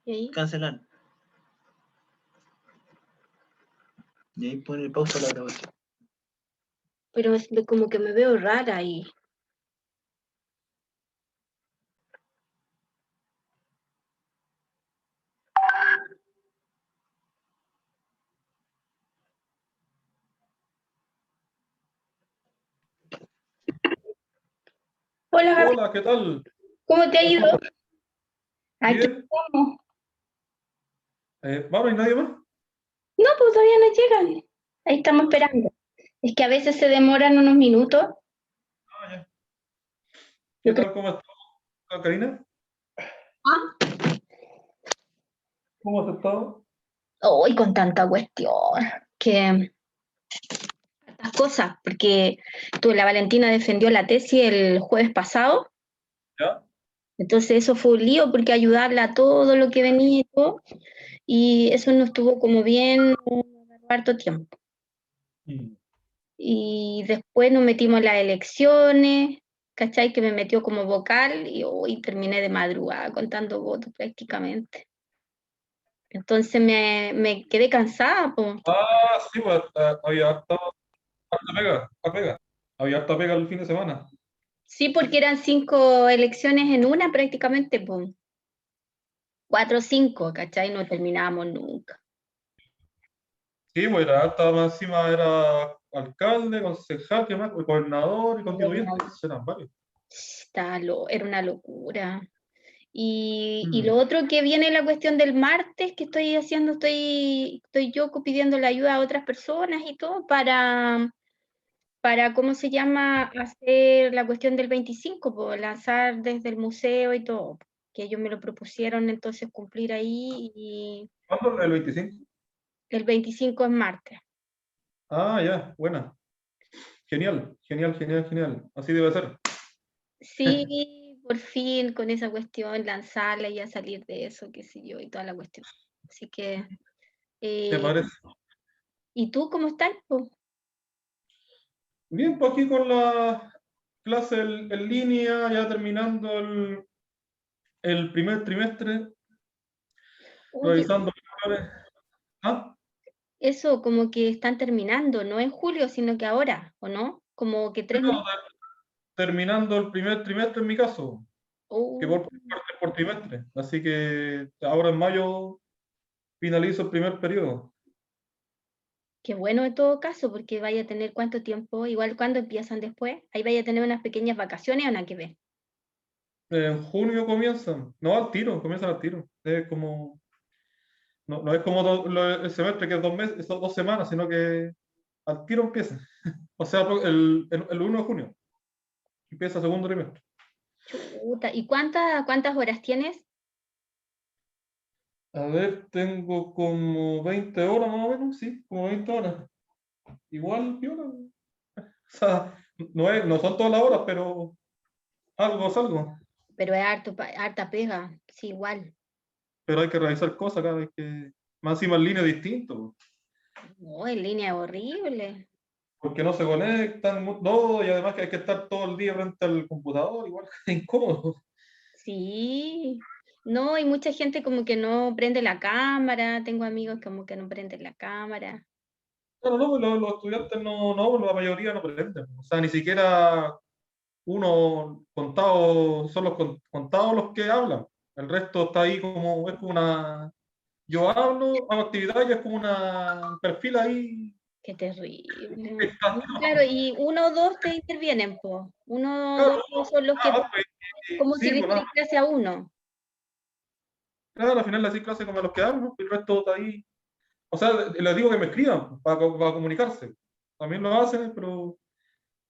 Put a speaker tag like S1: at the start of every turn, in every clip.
S1: ¿Y ahí?
S2: Cancelar. Y ahí pone pausa la grabación.
S1: Pero como que me veo rara ahí. Hola, Gabriel,
S3: Hola, ¿qué tal?
S1: ¿cómo te ha ido? Aquí
S3: Bien.
S1: estamos.
S3: ¿Vamos y nadie más?
S1: No, pues todavía no llegan. Ahí estamos esperando. Es que a veces se demoran unos minutos.
S3: Ah, ya.
S1: Yo
S3: ¿Qué tal? ¿Cómo estás, Karina?
S1: Ah,
S3: ¿Cómo has estado?
S1: hoy con tanta cuestión, que tantas cosas, porque la Valentina defendió la tesis el jueves pasado,
S3: ¿Ya?
S1: entonces eso fue un lío porque ayudarla a todo lo que venía y todo, y eso no estuvo como bien harto tiempo.
S3: Mm.
S1: Y después nos metimos en las elecciones, ¿cachai? Que me metió como vocal y hoy terminé de madrugada contando votos prácticamente. Entonces me quedé cansada, po.
S3: Ah, sí, pues había harta pega, harta pega. Había harta pega el fin de semana.
S1: Sí, porque eran 5 elecciones en una prácticamente, po. 4 o 5, ¿cachai? No terminábamos nunca.
S3: Sí, pues era harta, más encima era alcalde, concejal, ¿qué más? Gobernador y constituyente. Eran varios.
S1: Era una locura. Y
S3: Mm.
S1: lo otro que viene la cuestión del martes que estoy haciendo, estoy yo pidiendo la ayuda a otras personas y todo para ¿cómo se llama? Hacer la cuestión del 25, pues, lanzar desde el museo y todo, que ellos me lo propusieron entonces cumplir ahí y
S3: ¿Cuándo? ¿El 25?
S1: el 25 es martes.
S3: Ah, ya, buena. Genial, genial, genial, genial. Así debe ser.
S1: Sí, por fin con esa cuestión, lanzarla y a salir de eso, qué sé yo, y toda la cuestión. Así que,
S3: ¿Te
S1: eh,
S3: parece?
S1: ¿y tú cómo estás, po?
S3: Bien, pues aquí con la clase en línea, ya terminando el primer trimestre,
S1: Oye,
S3: revisando lecciones. ¿Ah?
S1: eso como que están terminando, no en julio, sino que ahora, ¿o no? Como que 3 meses.
S3: Terminando el primer trimestre en mi caso, que
S1: Oh,
S3: por parte por trimestre. Así que ahora en mayo finalizo el primer periodo.
S1: qué bueno en todo caso, porque vaya a tener cuánto tiempo, igual cuando empiezan después, ahí vaya a tener unas pequeñas vacaciones o nada que ver.
S3: En junio comienzan, no al tiro, comienzan al tiro. Es como, no es como el semestre que es 2 meses, es 2 semanas, sino que al tiro empieza. O sea, el 1 de junio empieza el segundo trimestre.
S1: Chuta, ¿y cuántas horas tienes?
S3: A ver, tengo como 20 horas más o menos, sí, como 20 horas. Igual, piola. O sea, no son todas las horas, pero algo es algo.
S1: Pero es harta pega, sí, igual.
S3: Pero hay que realizar cosas cada vez que. Más encima en línea distinto,
S1: No, en línea es horrible.
S3: porque no se conectan, no, y además que hay que estar todo el día frente al computador, igual es incómodo.
S1: Sí. No, y mucha gente como que no prende la cámara, tengo amigos como que no prenden la cámara.
S3: Claro, no, pues los estudiantes no, la mayoría no aprenden. O sea, ni siquiera uno contado, son los contados los que hablan. El resto está ahí como, es como una. Yo hablo, hago actividad y es como un perfil ahí.
S1: Qué terrible.
S3: Está-
S1: No, claro, y uno o dos te intervienen, pues. Uno o
S3: Claro,
S1: dos son los que,
S3: pues,
S1: como si
S3: sí,
S1: le
S3: pues nada.
S1: hicieran clase a uno.
S3: Claro, al final le hacen clase como los que hablan, ¿no? Y el resto está ahí. O sea, les digo que me escriban pues, para comunicarse. También lo hacen, pero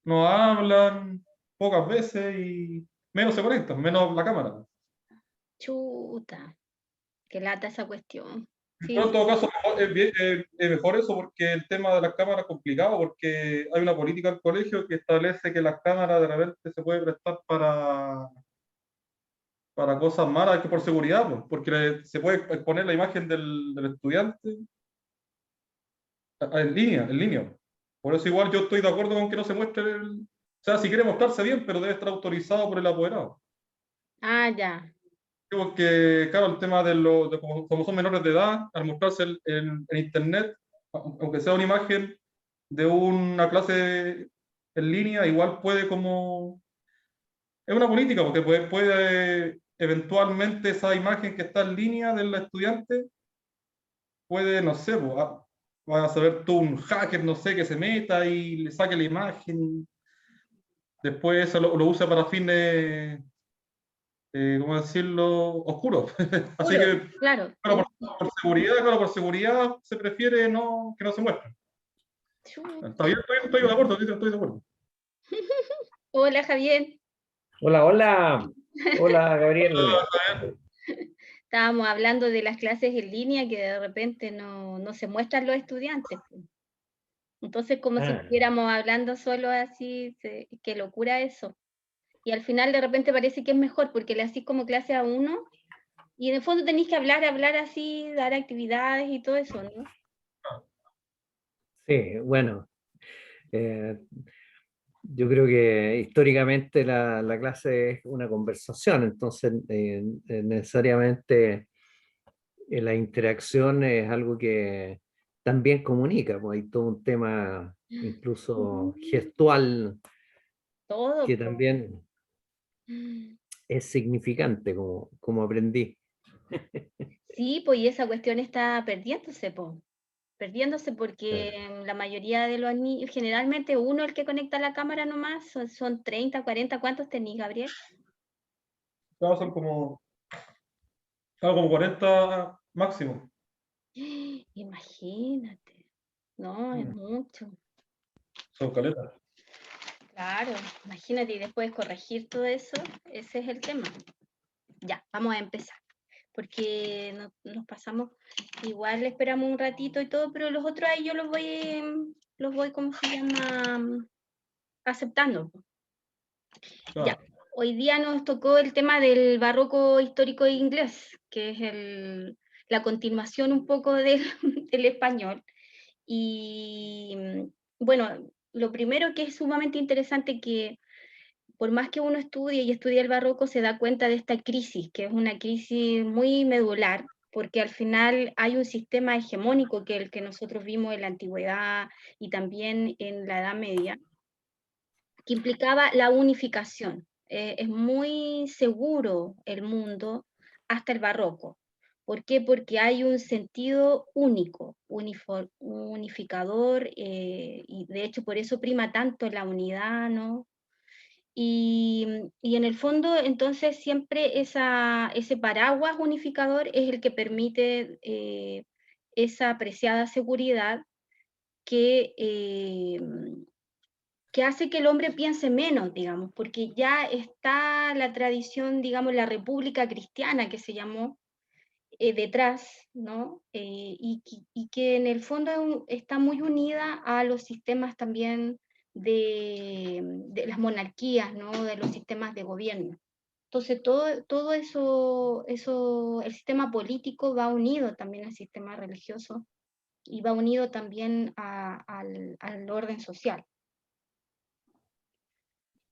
S3: no hablan pocas veces y menos se conectan, menos la cámara.
S1: Chuta, qué lata esa cuestión.
S3: Pero en
S1: Sí,
S3: todo caso, es mejor eso porque el tema de las cámaras es complicado, porque hay una política del colegio que establece que las cámaras de repente se puede prestar para cosas malas, que por seguridad, pues, porque se puede exponer la imagen del estudiante en línea, en línea. Por eso igual yo estoy de acuerdo con que no se muestre o sea, si quiere mostrarse bien, pero debe estar autorizado por el apoderado.
S1: ah, ya.
S3: Porque, claro, el tema de como son menores de edad, al mostrarse en internet, aunque sea una imagen de una clase en línea, igual puede como... Es una política, porque puede eventualmente esa imagen que está en línea del estudiante, puede, no sé, pues, vas a saber tú un hacker, no sé, que se meta y le saque la imagen, después eso lo usa para fines, ¿cómo decirlo?, oscuros. Así
S1: Puro,
S3: que,
S1: claro.
S3: claro, por seguridad se prefiere no, que no se muestre. Está bien, estoy de acuerdo, estoy de acuerdo.
S1: Hola, Javier.
S4: Hola, hola. Hola, Gabriel.
S1: Estábamos hablando de las clases en línea que de repente no se muestran los estudiantes. Entonces, como si
S4: Ah,
S1: estuviéramos hablando solo así, qué locura eso. Y al final de repente parece que es mejor porque le hacís como clase a uno y en el fondo tenéis que hablar así, dar actividades y todo eso, ¿no?
S4: sí, bueno, eh, yo creo que históricamente la clase es una conversación, entonces necesariamente la interacción es algo que también comunica, pues hay todo un tema incluso gestual
S1: Todo,
S4: que
S1: po.
S4: también es significante, como aprendí.
S1: Sí, pues y esa cuestión está perdiéndose, po. Perdiéndose porque
S4: Claro.
S1: la mayoría de los niños, generalmente uno el que conecta la cámara nomás, son 30, 40, ¿cuántos tenés, Gabriel?
S3: Claro, son como 40 máximo.
S1: Imagínate, no, es
S3: Mm,
S1: mucho,
S3: Son caletas.
S1: claro, imagínate y después corregir todo eso, ese es el tema. Ya, vamos a empezar, porque nos pasamos, igual esperamos un ratito y todo, pero los otros ahí yo los voy, ¿cómo se llama? Aceptando. Ya,
S3: Claro.
S1: hoy día nos tocó el tema del barroco histórico inglés, que es la continuación un poco del, del español. Y bueno, lo primero que es sumamente interesante que por más que uno estudie y estudie el barroco, se da cuenta de esta crisis, que es una crisis muy medular, porque al final hay un sistema hegemónico que es el que nosotros vimos en la antigüedad y también en la Edad Media, que implicaba la unificación. Es muy seguro el mundo hasta el barroco. ¿Por qué? Porque hay un sentido único, unificador, y de hecho por eso prima tanto la unidad, ¿no? Y en el fondo, entonces, siempre ese paraguas unificador es el que permite esa apreciada seguridad que, que hace que el hombre piense menos, digamos, porque ya está la tradición, digamos, la república cristiana que se llamó detrás, ¿no? Y que en el fondo está muy unida a los sistemas también de las monarquías, ¿no? De los sistemas de gobierno. Entonces, todo eso, el sistema político va unido también al sistema religioso y va unido también al orden social.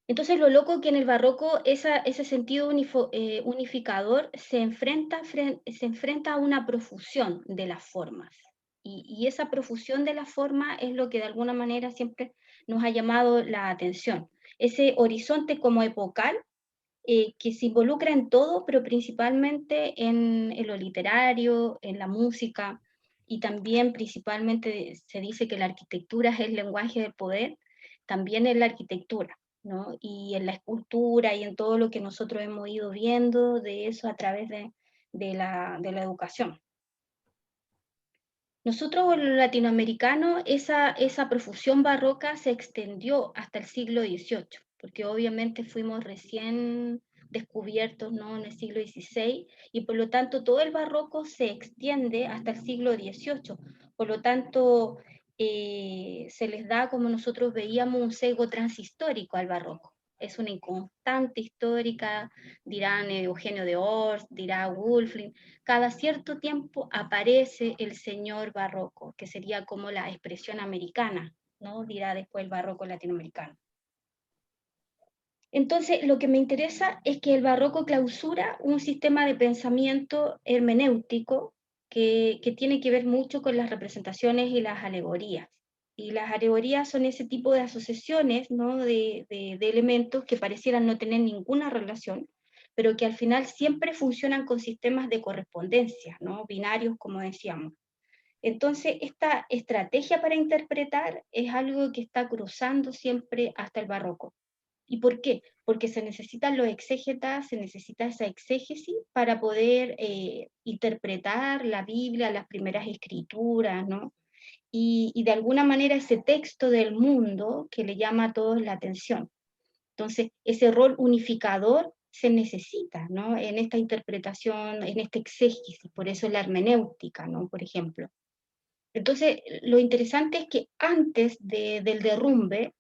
S1: Entonces, lo loco que en el barroco ese sentido unificador se enfrenta a una profusión de las formas. Y esa profusión de las formas es lo que de alguna manera siempre nos ha llamado la atención. Ese horizonte como epocal que se involucra en todo, pero principalmente en lo literario, en la música, y también principalmente se dice que la arquitectura es el lenguaje del poder, también en la arquitectura, ¿no? Y en la escultura y en todo lo que nosotros hemos ido viendo de eso a través de la educación. Nosotros, los latinoamericanos, esa profusión barroca se extendió hasta el siglo XVIII, porque obviamente fuimos recién descubiertos, ¿no? En el siglo XVI, y por lo tanto todo el barroco se extiende hasta el siglo XVIII. Por lo tanto, se les da, como nosotros veíamos, un sesgo transhistórico al barroco. Es una inconstante histórica, dirán Eugenio de Ors, dirá Wulflin, cada cierto tiempo aparece el señor barroco, que sería como la expresión americana, ¿no? Dirá después el barroco latinoamericano. Entonces, lo que me interesa es que el barroco clausura un sistema de pensamiento hermenéutico que tiene que ver mucho con las representaciones y las alegorías. Y las alegorías son ese tipo de asociaciones, ¿no? de elementos que parecieran no tener ninguna relación, pero que al final siempre funcionan con sistemas de correspondencia, ¿no? Binarios, como decíamos. Entonces, esta estrategia para interpretar es algo que está cruzando siempre hasta el barroco. ¿Y por qué? Porque se necesitan los exégetas, se necesita esa exégesis para poder interpretar la Biblia, las primeras escrituras, ¿no? Y de alguna manera ese texto del mundo que le llama a todos la atención. Entonces, ese rol unificador se necesita, ¿no? En esta interpretación, en esta exégesis, por eso la hermenéutica, ¿no? Por ejemplo. Entonces, lo interesante es que antes del derrumbe,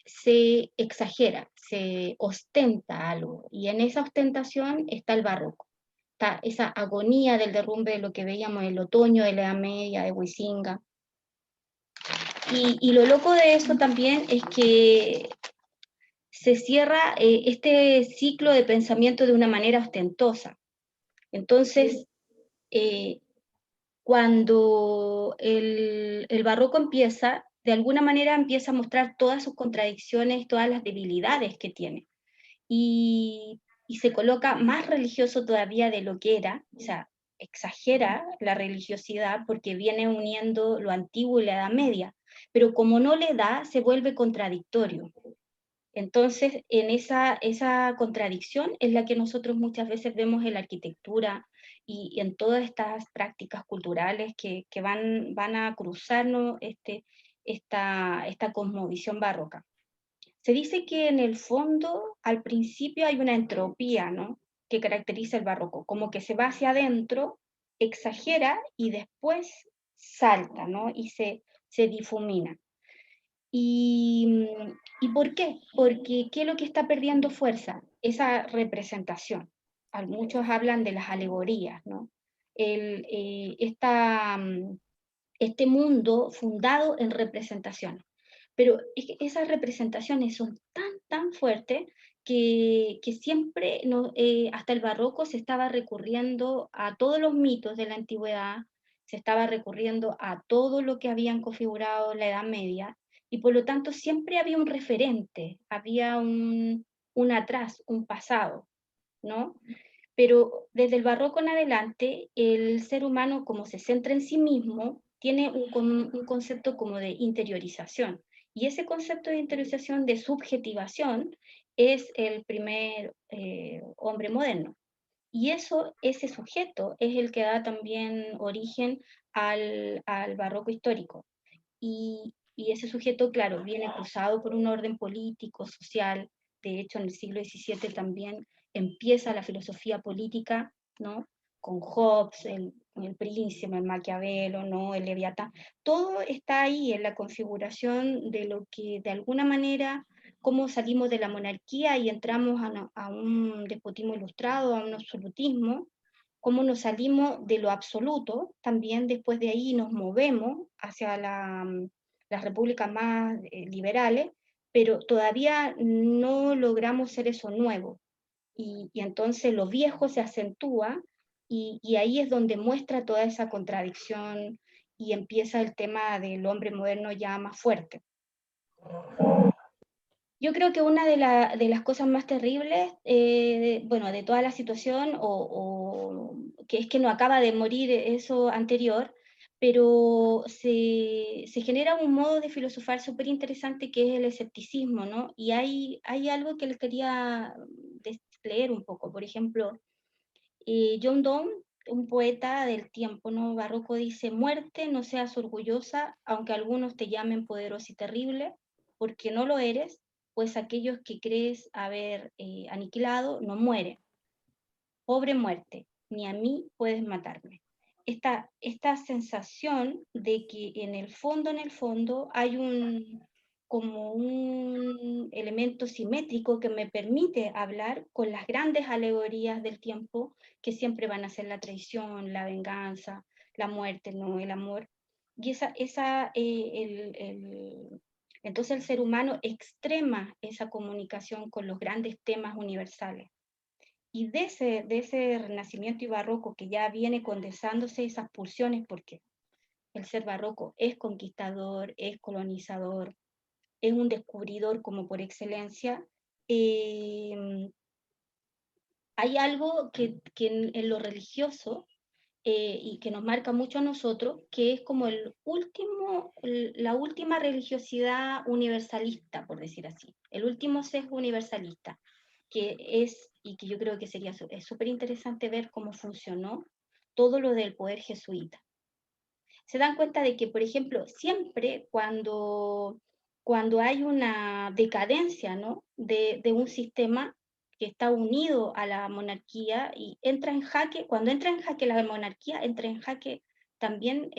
S1: se exagera, se ostenta algo, y en esa ostentación está el barroco, está esa agonía del derrumbe de lo que veíamos en el otoño de la Edad Media, de Huizinga. Y lo loco de eso también es que se cierra este ciclo de pensamiento de una manera ostentosa. Entonces, cuando el barroco empieza, de alguna manera empieza a mostrar todas sus contradicciones, todas las debilidades que tiene. Y se coloca más religioso todavía de lo que era, o sea, exagera la religiosidad porque viene uniendo lo antiguo y la Edad Media, pero como no le da, se vuelve contradictorio. Entonces, en esa contradicción es la que nosotros muchas veces vemos en la arquitectura y en todas estas prácticas culturales que van a cruzarnos esta cosmovisión barroca. Se dice que en el fondo, al principio hay una entropía, ¿no? Que caracteriza el barroco, como que se va hacia adentro, exagera y después salta, ¿no? Y se difumina. ¿Y, ¿Y por qué? Porque ¿qué es lo que está perdiendo fuerza? Esa representación. Muchos hablan de las alegorías, ¿no? El, eh, esta, mm, este mundo fundado en representación. Pero es que esas representaciones son tan fuertes que siempre, no, hasta el barroco se estaba recurriendo a todos los mitos de la antigüedad, se estaba recurriendo a todo lo que habían configurado la Edad Media, y por lo tanto siempre había un referente, había un atrás, un pasado, ¿no? Pero desde el barroco en adelante, el ser humano, como se centra en sí mismo, tiene un concepto como de interiorización. Y ese concepto de interiorización, de subjetivación, es el primer hombre moderno. Y ese sujeto es el que da también origen al barroco histórico. Y ese sujeto, claro, viene cruzado por un orden político, social. De hecho, en el siglo XVII también empieza la filosofía política, ¿no? Con Hobbes, el Príncipe, el Maquiavelo, ¿no? El Leviatán. Todo está ahí en la configuración de lo que, de alguna manera, cómo salimos de la monarquía y entramos a un despotismo ilustrado, a un absolutismo, cómo nos salimos de lo absoluto, también después de ahí nos movemos hacia las repúblicas más liberales, pero todavía no logramos ser eso nuevo. Y entonces lo viejo se acentúa y ahí es donde muestra toda esa contradicción y empieza el tema del hombre moderno ya más fuerte. Yo creo que una de las cosas más terribles, bueno, de toda la situación, que es que no acaba de morir eso anterior, pero se genera un modo de filosofar súper interesante que es el escepticismo, ¿no? Y hay algo que les quería leer un poco. Por ejemplo, John Donne, un poeta del tiempo, ¿no? Barroco, dice: muerte, no seas orgullosa, aunque algunos te llamen poderosa y terrible, porque no lo eres, pues aquellos que crees haber aniquilado no mueren. Pobre muerte, ni a mí puedes matarme. Esta sensación de que en el fondo hay como un elemento simétrico que me permite hablar con las grandes alegorías del tiempo, que siempre van a ser la traición, la venganza, la muerte, ¿no? El amor. Y Entonces el ser humano extrema esa comunicación con los grandes temas universales. Y de ese renacimiento y barroco que ya viene condensándose esas pulsiones, porque el ser barroco es conquistador, es colonizador, es un descubridor como por excelencia, hay algo que en lo religioso, y que nos marca mucho a nosotros, que es como la última religiosidad universalista, por decir así, el último sesgo universalista, que es, y que yo creo que es súper interesante ver cómo funcionó todo lo del poder jesuita. Se dan cuenta de que, por ejemplo, siempre cuando hay una decadencia, ¿no?, de un sistema que está unido a la monarquía y entra en jaque, cuando entra en jaque la monarquía, entra en jaque también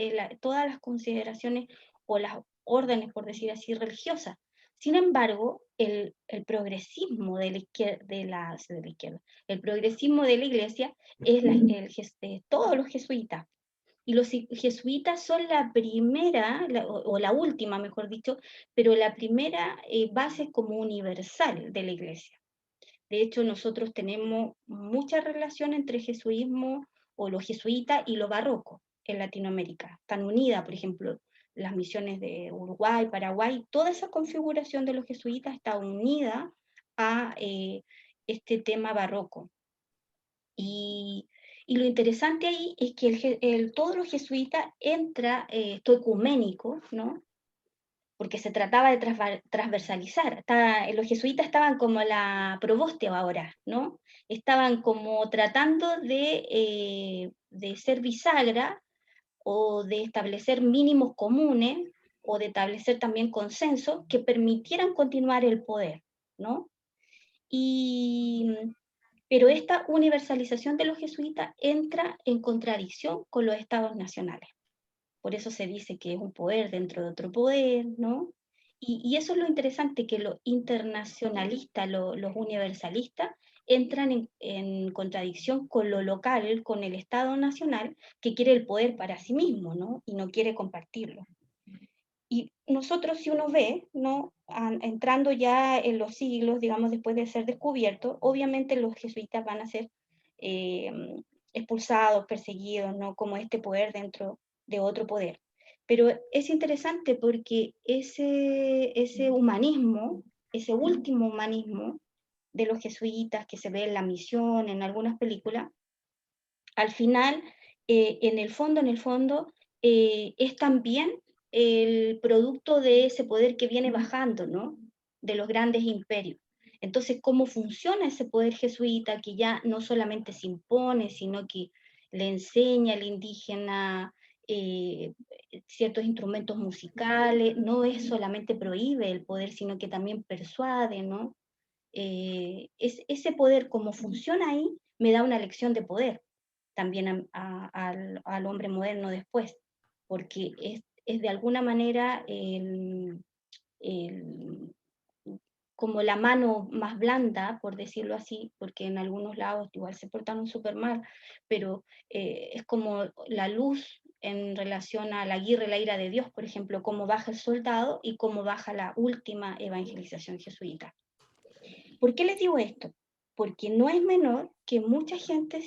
S1: todas las consideraciones o las órdenes, por decir así, religiosas. Sin embargo, el progresismo de la izquierda, el progresismo de la iglesia es todos los jesuitas. Y los jesuitas son la primera, o la última, mejor dicho, pero la primera base como universal de la iglesia. De hecho, nosotros tenemos mucha relación entre jesuismo o los jesuitas y lo barroco en Latinoamérica. Están unidas, por ejemplo, las misiones de Uruguay, Paraguay, toda esa configuración de los jesuitas está unida a este tema barroco. Y lo interesante ahí es que todos los jesuitas entra esto ecuménico, ¿no?, porque se trataba de transversalizar. Los jesuitas estaban como la proboste ahora, ¿no? Estaban como tratando de ser bisagra o de establecer mínimos comunes o de establecer también consensos que permitieran continuar el poder, ¿no? Pero esta universalización de los jesuitas entra en contradicción con los estados nacionales. Por eso se dice que es un poder dentro de otro poder, ¿no? Y eso es lo interesante, que los internacionalistas, los universalistas, entran en contradicción con lo local, con el Estado nacional, que quiere el poder para sí mismo, ¿no?, y no quiere compartirlo. Y nosotros, si uno ve, ¿no?, entrando ya en los siglos, digamos, después de ser descubiertos, obviamente los jesuitas van a ser eh, expulsados, perseguidos, ¿no?, como este poder dentro de otro poder. Pero es interesante porque ese humanismo, ese último humanismo de los jesuitas que se ve en La Misión, en algunas películas, al final, en el fondo, es también el producto de ese poder que viene bajando, ¿no?, de los grandes imperios. Entonces, ¿cómo funciona ese poder jesuita que ya no solamente se impone, sino que le enseña al indígena ciertos instrumentos musicales? No es solamente prohíbe el poder, sino que también persuade, ¿no? Ese poder, como funciona ahí, me da una lección de poder también al hombre moderno después, porque es de alguna manera como la mano más blanda, por decirlo así, porque en algunos lados igual se portaron súper mal, pero es como la luz en relación a la guerra y la ira de Dios, por ejemplo, cómo baja el soldado y cómo baja la última evangelización jesuita. ¿Por qué les digo esto? Porque no es menor que mucha gente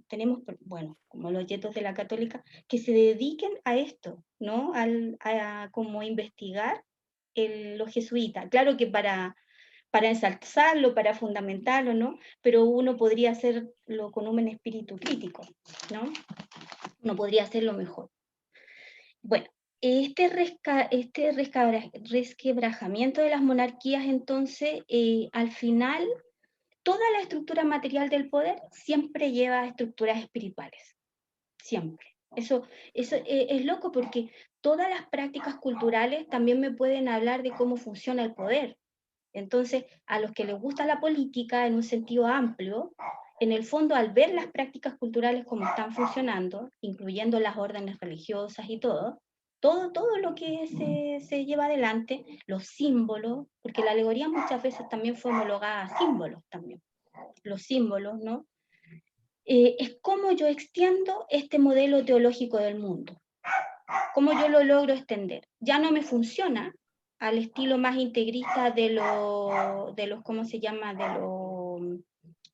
S1: tenemos, bueno, como los yetos de la católica, que se dediquen a esto, ¿no? A como investigar los jesuitas. Claro que para ensalzarlo, para fundamentarlo, ¿no? Pero uno podría hacerlo con un espíritu crítico, ¿no? Uno podría hacerlo mejor. Bueno, este resquebrajamiento de las monarquías, entonces, al final, toda la estructura material del poder siempre lleva a estructuras espirituales, siempre. Eso es loco porque todas las prácticas culturales también me pueden hablar de cómo funciona el poder. Entonces, a los que les gusta la política en un sentido amplio, en el fondo, al ver las prácticas culturales como están funcionando, incluyendo las órdenes religiosas y todo lo que se lleva adelante, los símbolos, porque la alegoría muchas veces también fue homologada a símbolos también, los símbolos, ¿no? Es como yo extiendo este modelo teológico del mundo. ¿Cómo yo lo logro extender? Ya no me funciona al estilo más integrista de los ¿cómo se llama?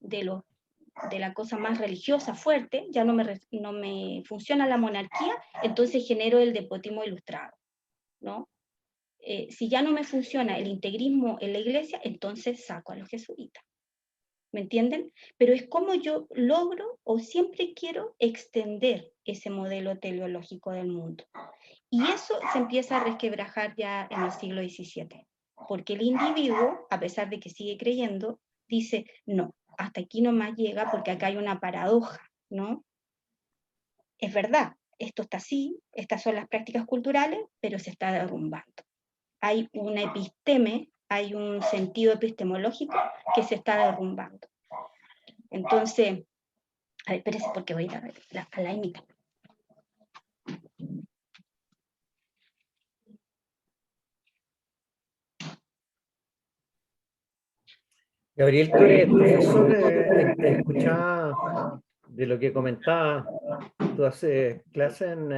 S1: De la cosa más religiosa fuerte, ya no me funciona la monarquía, entonces genero el despotismo ilustrado, ¿no? Si ya no me funciona el integrismo en la iglesia, entonces saco a los jesuitas. ¿Me entienden? Pero es como yo logro o siempre quiero extender ese modelo teleológico del mundo. Y eso se empieza a resquebrajar ya en el siglo XVII, porque el individuo, a pesar de que sigue creyendo, dice, no, hasta aquí nomás llega porque acá hay una paradoja, ¿no? Es verdad, esto está así, estas son las prácticas culturales, pero se está derrumbando. Hay una episteme, hay un sentido epistemológico que se está derrumbando. Entonces, a ver, espérese porque voy a ir a la imita.
S4: Gabriel, tú eres profesor, escuchaba de lo que comentaba, tú haces clases en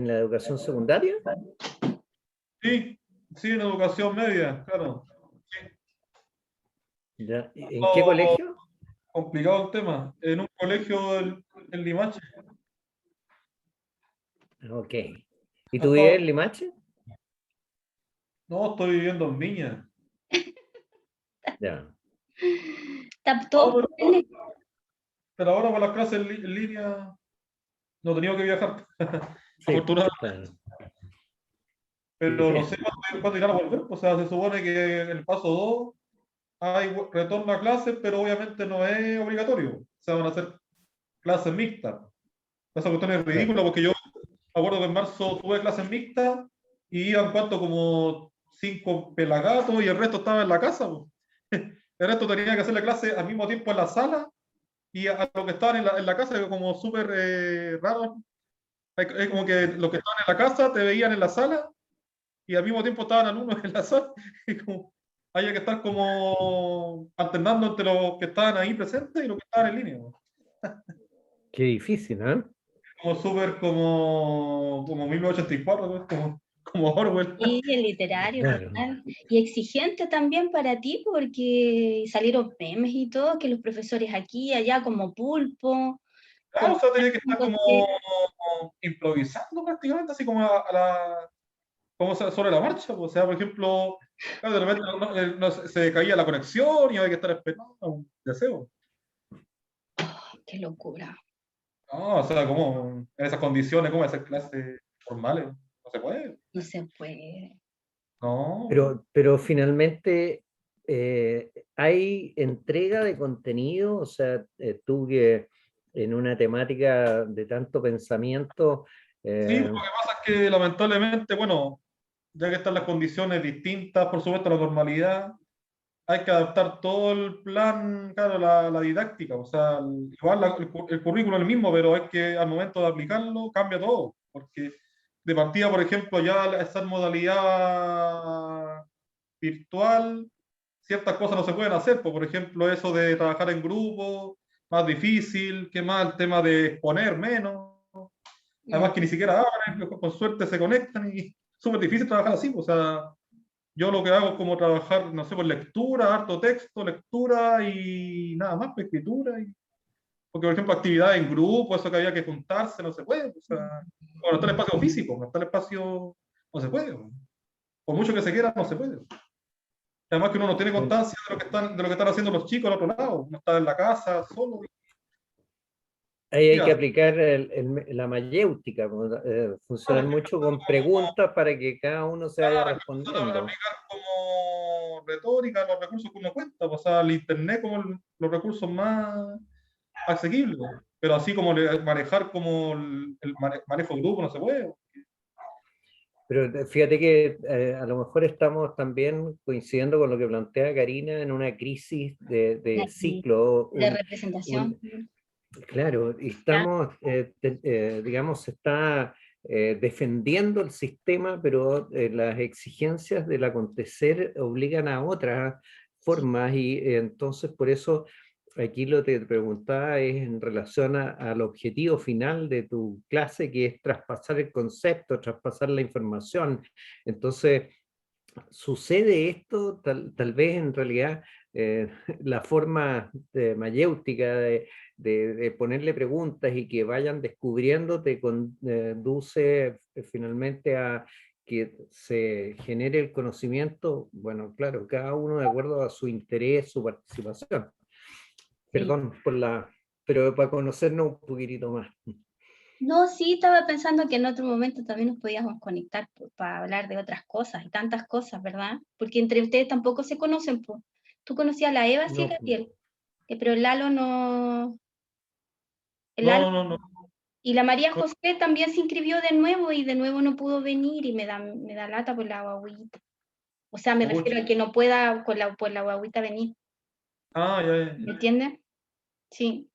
S4: la educación secundaria.
S3: Sí, sí, en educación media, claro.
S4: ¿Ya? ¿En qué colegio?
S3: Complicado el tema. En un colegio en Limache.
S4: Ok. ¿Y tú vives en Limache?
S3: No, estoy viviendo en Viña.
S4: Ya.
S1: Está todo
S3: Pero ahora con las clases en línea no he tenido que viajar.
S4: Sí,
S3: Afortunadamente.
S4: claro.
S3: Pero no
S4: Bien.
S3: sé cuándo irán a volver. O sea, se supone que en el paso 2 hay retorno a clases, pero obviamente no es obligatorio. O sea, van a hacer clases mixtas. Esa cuestión es ridícula porque yo me acuerdo que en marzo tuve clases mixtas y iban cuanto como 5 pelagatos y el resto estaba en la casa. Po. El resto tenía que hacerle clase al mismo tiempo en la sala y a los que estaban en la casa, como súper raro. Es como que los que estaban en la casa te veían en la sala y al mismo tiempo estaban alumnos en la sala. Y como había que estar como alternando entre los que estaban ahí presentes y los que estaban en línea. Po.
S4: Qué difícil, ¿eh?
S3: Como súper como 1984, ¿no? Como Orwell.
S1: Sí, el literario,
S4: Claro.
S1: total. Y exigente también para ti, porque salieron memes y todo, que los profesores aquí y allá como pulpo,
S3: Claro,
S1: como
S3: o sea, tenía que estar como
S1: que-
S3: improvisando prácticamente, así como sobre la marcha. O sea, por ejemplo, claro, de repente se caía la conexión y había que estar esperando un deseo.
S1: qué locura.
S3: No, o sea, como en esas condiciones, como hacer clases formales, no se puede.
S1: No se puede.
S3: No.
S4: Pero finalmente hay entrega de contenido, o sea, tú que en una temática de tanto pensamiento,
S3: Sí, lo que pasa es que lamentablemente, bueno, ya que están las condiciones distintas, por supuesto, a la normalidad, hay que adaptar todo el plan, claro, la didáctica. O sea, igual el currículo es el mismo, pero es que al momento de aplicarlo cambia todo. Porque de partida, por ejemplo, ya esa modalidad virtual, ciertas cosas no se pueden hacer. Por ejemplo, eso de trabajar en grupo, más difícil, que más el tema de exponer menos. Además que ni siquiera hablan, con suerte se conectan y súper difícil trabajar así. O sea, yo lo que hago es como trabajar, no sé, por lectura, harto texto, lectura y nada más, pues, escritura. Porque, por ejemplo, actividades en grupo, eso que había que juntarse, no se puede. O sea, bueno, está el espacio físico, no está el espacio, no se puede. Por mucho que se quiera, no se puede. Además que uno no tiene constancia de lo que están haciendo los chicos al otro lado. Uno está en la casa, solo.
S4: ahí hay que
S3: Ya,
S4: aplicar la mayéutica, funcionar mucho con preguntas para que cada uno se vaya
S3: claro, hay que empezar a
S4: respondiendo.
S3: aplicar como retórica los recursos que uno cuenta. O sea, el internet como los recursos más asequibles. Pero así como manejar como manejo de grupo no se puede.
S4: Pero fíjate que a lo mejor estamos también coincidiendo con lo que plantea Karina en una crisis de ciclo,
S1: De representación.
S4: claro, y estamos, digamos, se está defendiendo el sistema, pero las exigencias del acontecer obligan a otras
S1: Sí.
S4: formas y entonces por eso aquí lo que te preguntaba es en relación al objetivo final de tu clase, que es traspasar el concepto, traspasar la información. Entonces, sucede esto, tal vez en realidad la forma mayéutica de ponerle preguntas y que vayan descubriendo te conduce finalmente a que se genere el conocimiento, bueno, claro, cada uno de acuerdo a su interés, su participación.
S1: Sí.
S4: Perdón por pero para conocernos un poquitito más.
S1: No, sí, estaba pensando que en otro momento también nos podíamos conectar para hablar de otras cosas y tantas cosas, ¿verdad? Porque entre ustedes tampoco se conocen, pues. Tú conocías a la Eva, sí,
S4: No,
S1: Gabriel, pero el Lalo no. El Lalo,
S3: No.
S1: y la María José también se inscribió de nuevo y de nuevo no pudo venir y me da lata por la guaguita. O sea, me
S3: Pucha.
S1: refiero a que no pueda por la guaguita venir,
S3: Ya.
S1: ¿me entiendes? Sí,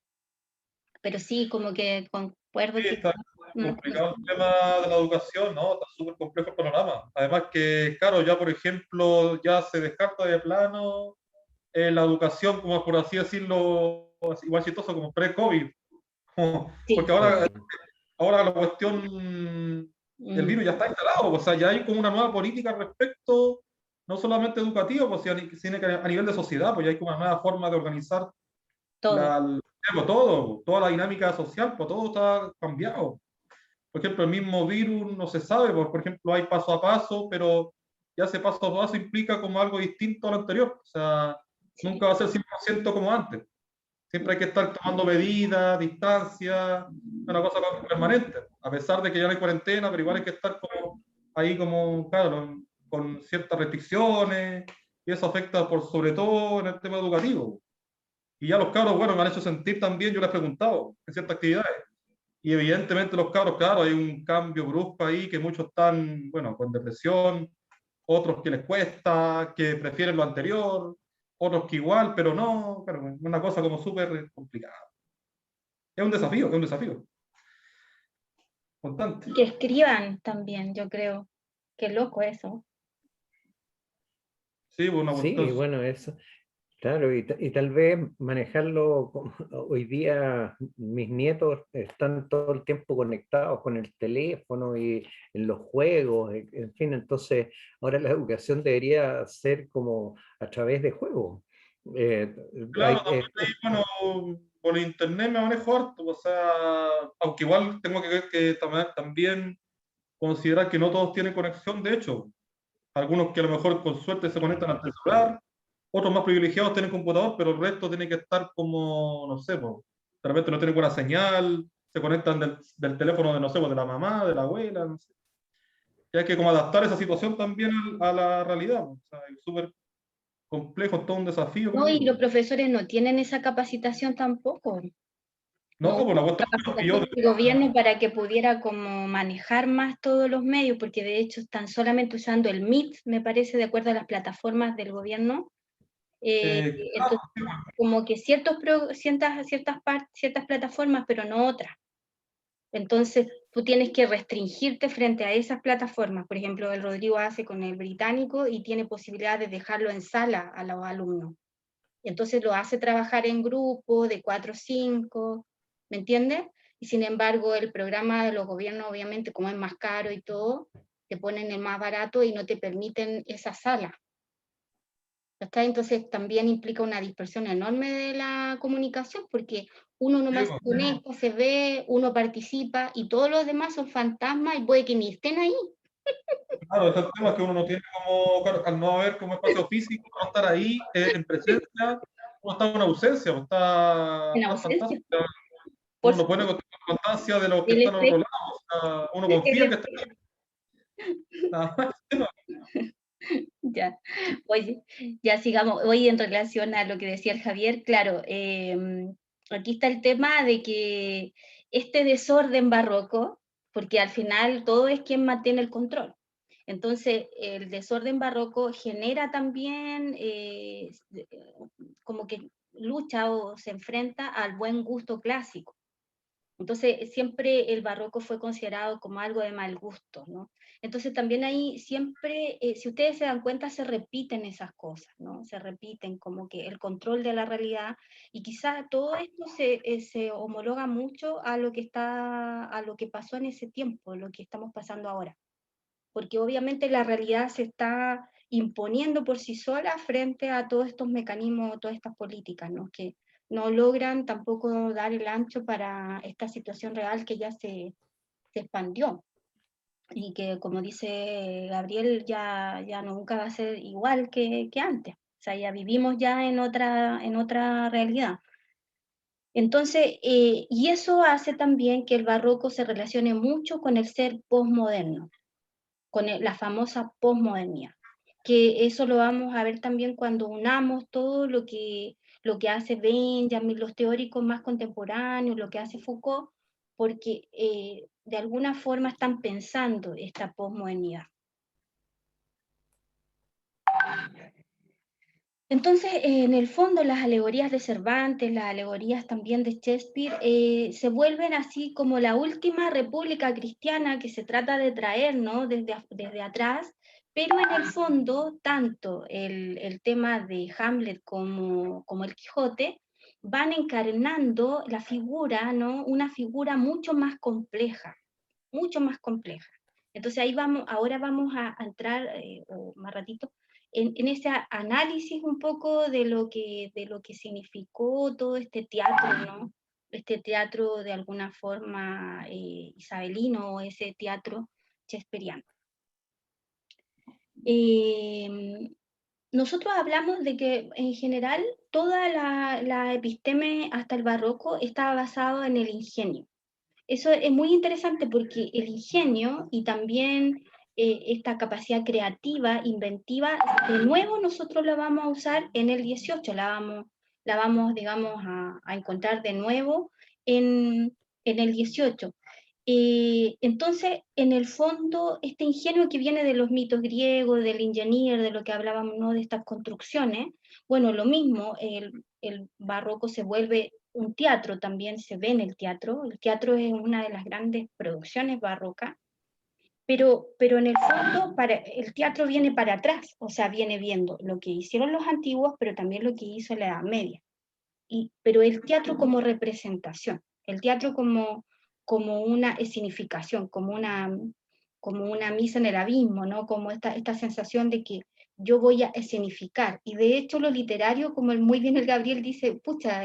S1: pero sí, como que concuerdo
S3: Sí,
S1: que
S3: está
S1: no
S3: complicado el tema de la educación, ¿no? Está súper complejo el panorama. Además que, claro, ya por ejemplo, ya se descarta de plano la educación, como por así decirlo, igual chistoso como pre-COVID.
S1: sí.
S3: Porque ahora la cuestión del
S1: Mm,
S3: virus ya está instalado, o sea, ya hay como una nueva política al respecto, no solamente educativa, pues, sino que a nivel de sociedad, pues ya hay como una nueva forma de organizar
S1: todo.
S3: toda la dinámica social, pues todo está cambiado. Por ejemplo, el mismo virus no se sabe, por ejemplo, hay paso a paso, pero ya ese paso a paso implica como algo distinto a lo anterior. O sea,
S1: Sí.
S3: nunca va a ser 100% como antes. Siempre hay que estar tomando medidas, distancia, una cosa permanente. A pesar de que ya no hay cuarentena, pero igual hay que estar como ahí como, claro, con ciertas restricciones, y eso afecta por sobre todo en el tema educativo. Y ya los cabros, bueno, me han hecho sentir también, yo les he preguntado en ciertas actividades. Y evidentemente los cabros, claro, hay un cambio brusco ahí, que muchos están, bueno, con depresión, otros que les cuesta, que prefieren lo anterior, otros que igual, pero no, claro, es una cosa como súper complicada. Es un desafío constante.
S1: Y que escriban también, yo creo. Qué loco eso.
S3: Sí, pues una
S4: sí,
S3: cuestión.
S4: bueno, eso. Claro, y tal vez manejarlo, hoy día mis nietos están todo el tiempo conectados con el teléfono y en los juegos, en fin, entonces ahora la educación debería ser como a través de juegos. Eh,
S3: Claro, también ahí, bueno, por internet me manejo harto, o sea, aunque igual tengo que también considerar que no todos tienen conexión, de hecho. Algunos que a lo mejor con suerte se conectan al celular, otros más privilegiados tienen computador, pero el resto tiene que estar como, no sé, pues, de repente no tienen buena señal, se conectan del teléfono de, no sé, pues, de la mamá, de la abuela, no sé. Y hay que como adaptar esa situación también a la realidad, pues. O sea, es súper complejo, es todo un desafío,
S1: No,
S3: como
S1: y los
S3: digo.
S1: profesores no tienen esa capacitación tampoco.
S3: No,
S1: No
S3: pues
S1: hubo
S3: la cuestión que yo,
S1: capacitación del gobierno para que pudiera como manejar más todos los medios, porque de hecho están solamente usando el Meet, me parece, de acuerdo a las plataformas del gobierno.
S3: claro,
S1: Entonces, como que ciertas plataformas, pero no otras. Entonces, tú tienes que restringirte frente a esas plataformas. Por ejemplo, el Rodrigo hace con el británico y tiene posibilidad de dejarlo en sala a los alumnos. Entonces lo hace trabajar en grupo de 4 o 5, ¿me entiendes? Y sin embargo, el programa de los gobiernos, obviamente, como es más caro y todo, te ponen el más barato y no te permiten esa sala. ¿Está? Entonces también implica una dispersión enorme de la comunicación, porque uno nomás se conecta, se ve, uno participa y todos los demás son fantasmas y puede que ni estén ahí.
S3: claro, es el tema que uno no tiene como, claro, al no haber como espacio físico, no estar ahí en presencia, uno está en ausencia, uno
S1: En
S3: está en
S1: ausencia.
S3: fantasía.
S1: Por
S3: Uno no pone
S1: supuesto,
S3: con constancia de los que
S1: el
S3: están al otro
S1: efecto,
S3: lado, o sea, uno
S1: el
S3: confía que están
S1: efecto,
S3: nada más.
S1: ya. Oye, ya sigamos. Hoy en relación a lo que decía el Javier, claro, aquí está el tema de que este desorden barroco, porque al final todo es quien mantiene el control. Entonces, el desorden barroco genera también como que lucha o se enfrenta al buen gusto clásico. Entonces, siempre el barroco fue considerado como algo de mal gusto, ¿no? Entonces, también ahí siempre, si ustedes se dan cuenta, se repiten esas cosas, ¿no? Se repiten como que el control de la realidad, y quizás todo esto se homologa mucho a lo que pasó en ese tiempo, lo que estamos pasando ahora. Porque obviamente la realidad se está imponiendo por sí sola frente a todos estos mecanismos, todas estas políticas, ¿no? Que no logran tampoco dar el ancho para esta situación real que ya se expandió y que, como dice Gabriel, ya nunca va a ser igual que antes. O sea, ya vivimos ya en otra realidad. Entonces, y eso hace también que el barroco se relacione mucho con el ser posmoderno, con la famosa posmodernidad, que eso lo vamos a ver también cuando unamos todo lo que hace Benjamin, los teóricos más contemporáneos, lo que hace Foucault, porque de alguna forma están pensando esta posmodernidad. Entonces, en el fondo, las alegorías de Cervantes, las alegorías también de Shakespeare, se vuelven así como la última república cristiana que se trata de traer, ¿no? desde atrás, pero en el fondo, tanto el tema de Hamlet como el Quijote van encarnando la figura, ¿no? Una figura mucho más compleja, mucho más compleja. Entonces ahí ahora vamos a entrar, o más ratito, en ese análisis un poco de lo que significó todo este teatro, ¿no? Este teatro de alguna forma isabelino, o ese teatro shakespeariano. Nosotros hablamos de que en general toda la episteme hasta el barroco estaba basado en el ingenio. Eso es muy interesante porque el ingenio y también esta capacidad creativa, inventiva, de nuevo nosotros la vamos a usar en el 18, la vamos digamos, a encontrar de nuevo en el 18. Entonces, en el fondo, este ingenio que viene de los mitos griegos, del ingenier, de lo que hablábamos, ¿no? De estas construcciones, bueno, lo mismo, el barroco se vuelve un teatro, también se ve en el teatro es una de las grandes producciones barrocas, pero en el fondo el teatro viene para atrás, o sea, viene viendo lo que hicieron los antiguos, pero también lo que hizo la Edad Media. Pero el teatro como representación, el teatro como una escenificación, como una misa en el abismo, ¿no? Como esta sensación de que yo voy a escenificar. Y de hecho lo literario, como muy bien el Gabriel dice, pucha,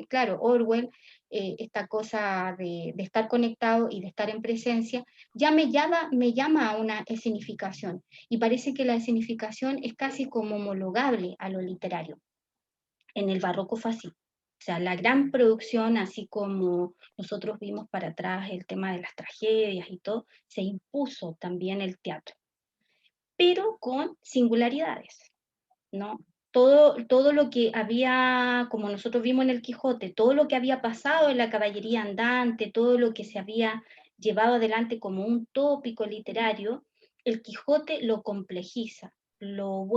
S1: claro, Orwell, esta cosa de estar conectado y de estar en presencia, ya me llama a una escenificación. Y parece que la escenificación es casi como homologable a lo literario. En el barroco fue así. O sea, la gran producción, así como nosotros vimos para atrás el tema de las tragedias y todo, se impuso también el teatro, pero con singularidades, ¿no? Todo lo que había, como nosotros vimos en el Quijote, todo lo que había pasado en la caballería andante, todo lo que se había llevado adelante como un tópico literario, el Quijote lo complejiza, lo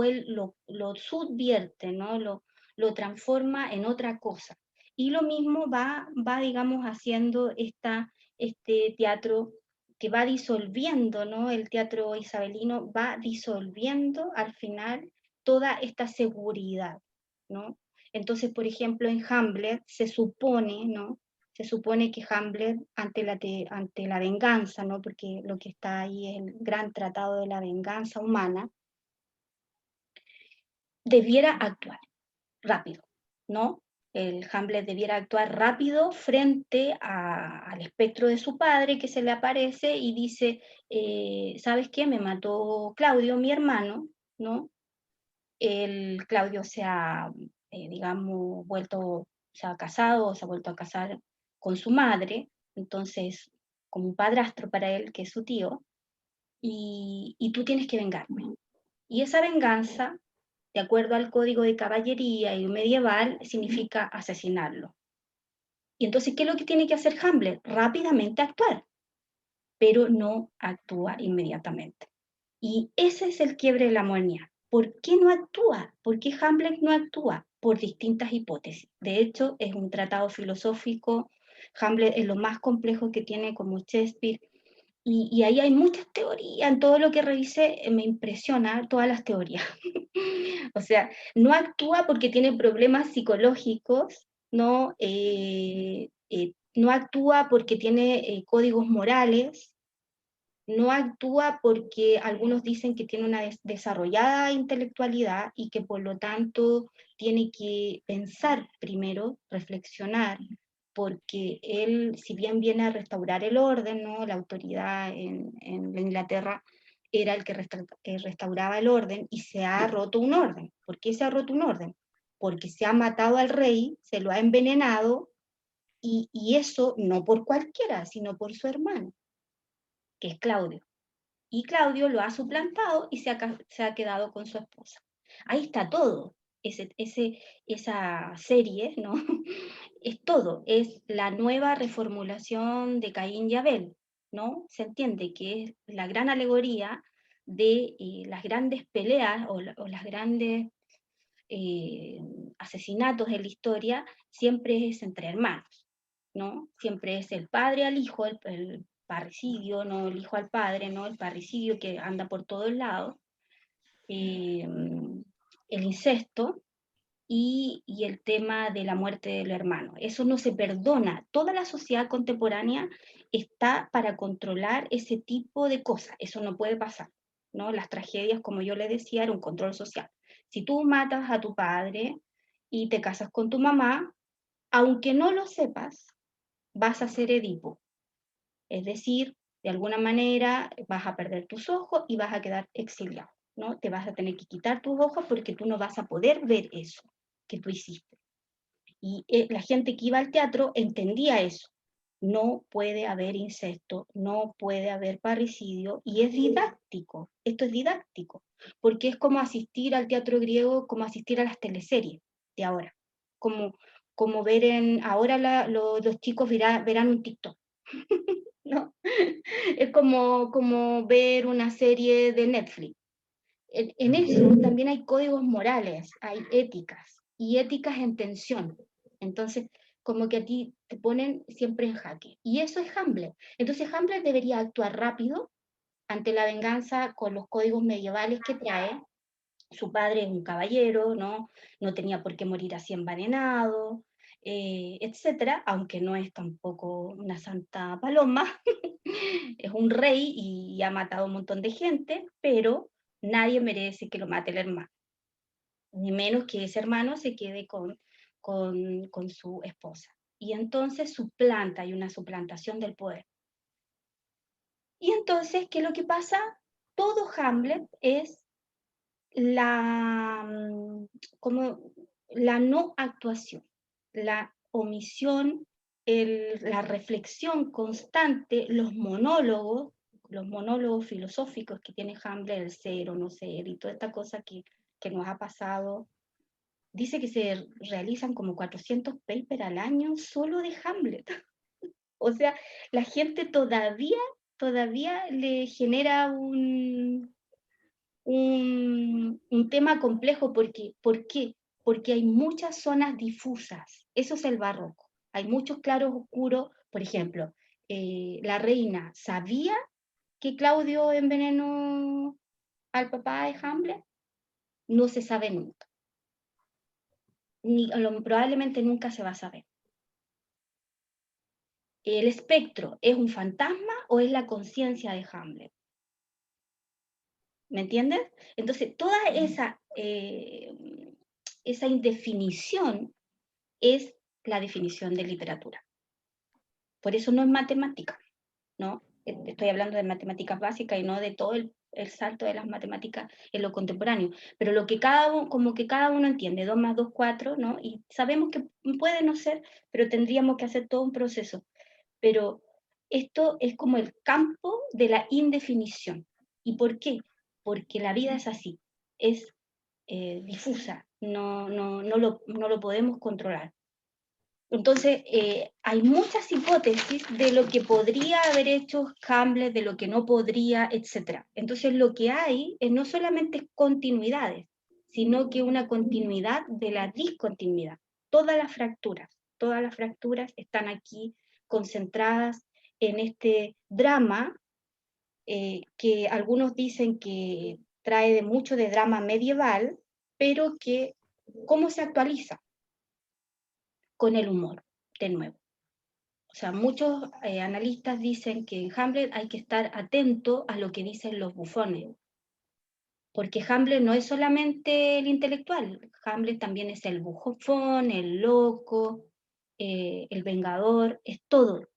S1: subvierte, ¿no? Lo transforma en otra cosa. Y lo mismo va digamos, haciendo este teatro que va disolviendo, ¿no? El teatro isabelino va disolviendo al final toda esta seguridad, ¿no? Entonces, por ejemplo, en Hamlet se supone, ¿no? Se supone que Hamlet, ante la venganza, ¿no? Porque lo que está ahí es el gran tratado de la venganza humana, debiera actuar rápido, ¿no? El Hamlet debiera actuar rápido frente al espectro de su padre que se le aparece y dice, ¿sabes qué? Me mató Claudio, mi hermano, ¿no? El Claudio se ha, digamos, se ha casado, o se ha vuelto a casar con su madre, entonces, como un padrastro para él, que es su tío, y tú tienes que vengarme. Y esa venganza, de acuerdo al código de caballería y medieval, significa asesinarlo. Y entonces, ¿qué es lo que tiene que hacer Hamlet? Rápidamente actuar, pero no actúa inmediatamente. Y ese es el quiebre de la modernidad. ¿Por qué no actúa? ¿Por qué Hamlet no actúa? Por distintas hipótesis. De hecho, es un tratado filosófico Hamlet es lo más complejo que tiene como Shakespeare, y ahí hay muchas teorías, en todo lo que revisé me impresiona todas las teorías. O sea, no actúa porque tiene problemas psicológicos, no, no actúa porque tiene códigos morales, no actúa porque algunos dicen que tiene una desarrollada intelectualidad y que por lo tanto tiene que pensar primero, reflexionar, porque él, si bien viene a restaurar el orden, ¿no? La autoridad en Inglaterra era el que restauraba el orden, y se ha roto un orden. ¿Por qué se ha roto un orden? Porque se ha matado al rey, se lo ha envenenado, y eso no por cualquiera, sino por su hermano, que es Claudio. Y Claudio lo ha suplantado y se ha quedado con su esposa. Ahí está todo. Esa serie, ¿no? Es todo. Es la nueva reformulación de Caín y Abel, ¿no? Se entiende que es la gran alegoría de las grandes peleas o las grandes asesinatos de la historia, siempre es entre hermanos, ¿no? Siempre es el padre al hijo, el parricidio, no el hijo al padre, ¿no? El parricidio que anda por todos lados, el incesto y el tema de la muerte del hermano. Eso no se perdona. Toda la sociedad contemporánea está para controlar ese tipo de cosas. Eso no puede pasar, ¿no? Las tragedias, como yo le decía, era un control social. Si tú matas a tu padre y te casas con tu mamá, aunque no lo sepas, vas a ser Edipo. Es decir, de alguna manera vas a perder tus ojos y vas a quedar exiliado, ¿no? Te vas a tener que quitar tus ojos porque tú no vas a poder ver eso que tú hiciste. Y la gente que iba al teatro entendía eso. No puede haber incesto, no puede haber parricidio, y es didáctico. Esto es didáctico, porque es como asistir al teatro griego, como asistir a las teleseries de ahora. Como ver ahora los chicos verán un TikTok. ¿No? Es como ver una serie de Netflix. En eso también hay códigos morales, hay éticas, y éticas en tensión. Entonces, como que a ti te ponen siempre en jaque. Y eso es Hamlet. Entonces, Hamlet debería actuar rápido ante la venganza con los códigos medievales que trae. Su padre es un caballero, ¿no? No tenía por qué morir así envenenado, etcétera, aunque no es tampoco una santa paloma. Es un rey y ha matado un montón de gente, pero nadie merece que lo mate el hermano, ni menos que ese hermano se quede con su esposa. Y entonces suplanta, hay una suplantación del poder. Y entonces, ¿qué es lo que pasa? Todo Hamlet es como la no actuación, la omisión, la reflexión constante, los monólogos filosóficos que tiene Hamlet, el ser o no ser, y toda esta cosa que nos ha pasado. Dice que se realizan como 400 papers al año solo de Hamlet. O sea, la gente todavía le genera un tema complejo. ¿Por qué? Porque hay muchas zonas difusas. Eso es el barroco. Hay muchos claros oscuros. Por ejemplo, la reina sabía que Claudio envenenó al papá de Hamlet. No se sabe nunca. Probablemente nunca se va a saber. ¿El espectro es un fantasma o es la conciencia de Hamlet? ¿Me entiendes? Entonces, toda esa indefinición es la definición de literatura. Por eso no es matemática, ¿no? Estoy hablando de matemáticas básicas y no de todo el salto de las matemáticas en lo contemporáneo. Pero lo que como que cada uno entiende, 2 más 2, 4, ¿no? Y sabemos que puede no ser, pero tendríamos que hacer todo un proceso. Pero esto es como el campo de la indefinición. ¿Y por qué? Porque la vida es así, es difusa, no lo podemos controlar. Entonces, hay muchas hipótesis de lo que podría haber hecho Hamlet, de lo que no podría, etc. Entonces, lo que hay es no solamente continuidades, sino que una continuidad de la discontinuidad. Todas las fracturas están aquí
S5: concentradas en este drama, que algunos dicen que trae de mucho de drama medieval, pero que cómo se actualiza con el humor, de nuevo. O sea, muchos analistas dicen que en Hamlet hay que estar atento a lo que dicen los bufones, porque Hamlet no es solamente el intelectual, Hamlet también es el bufón, el loco, el vengador, es todo.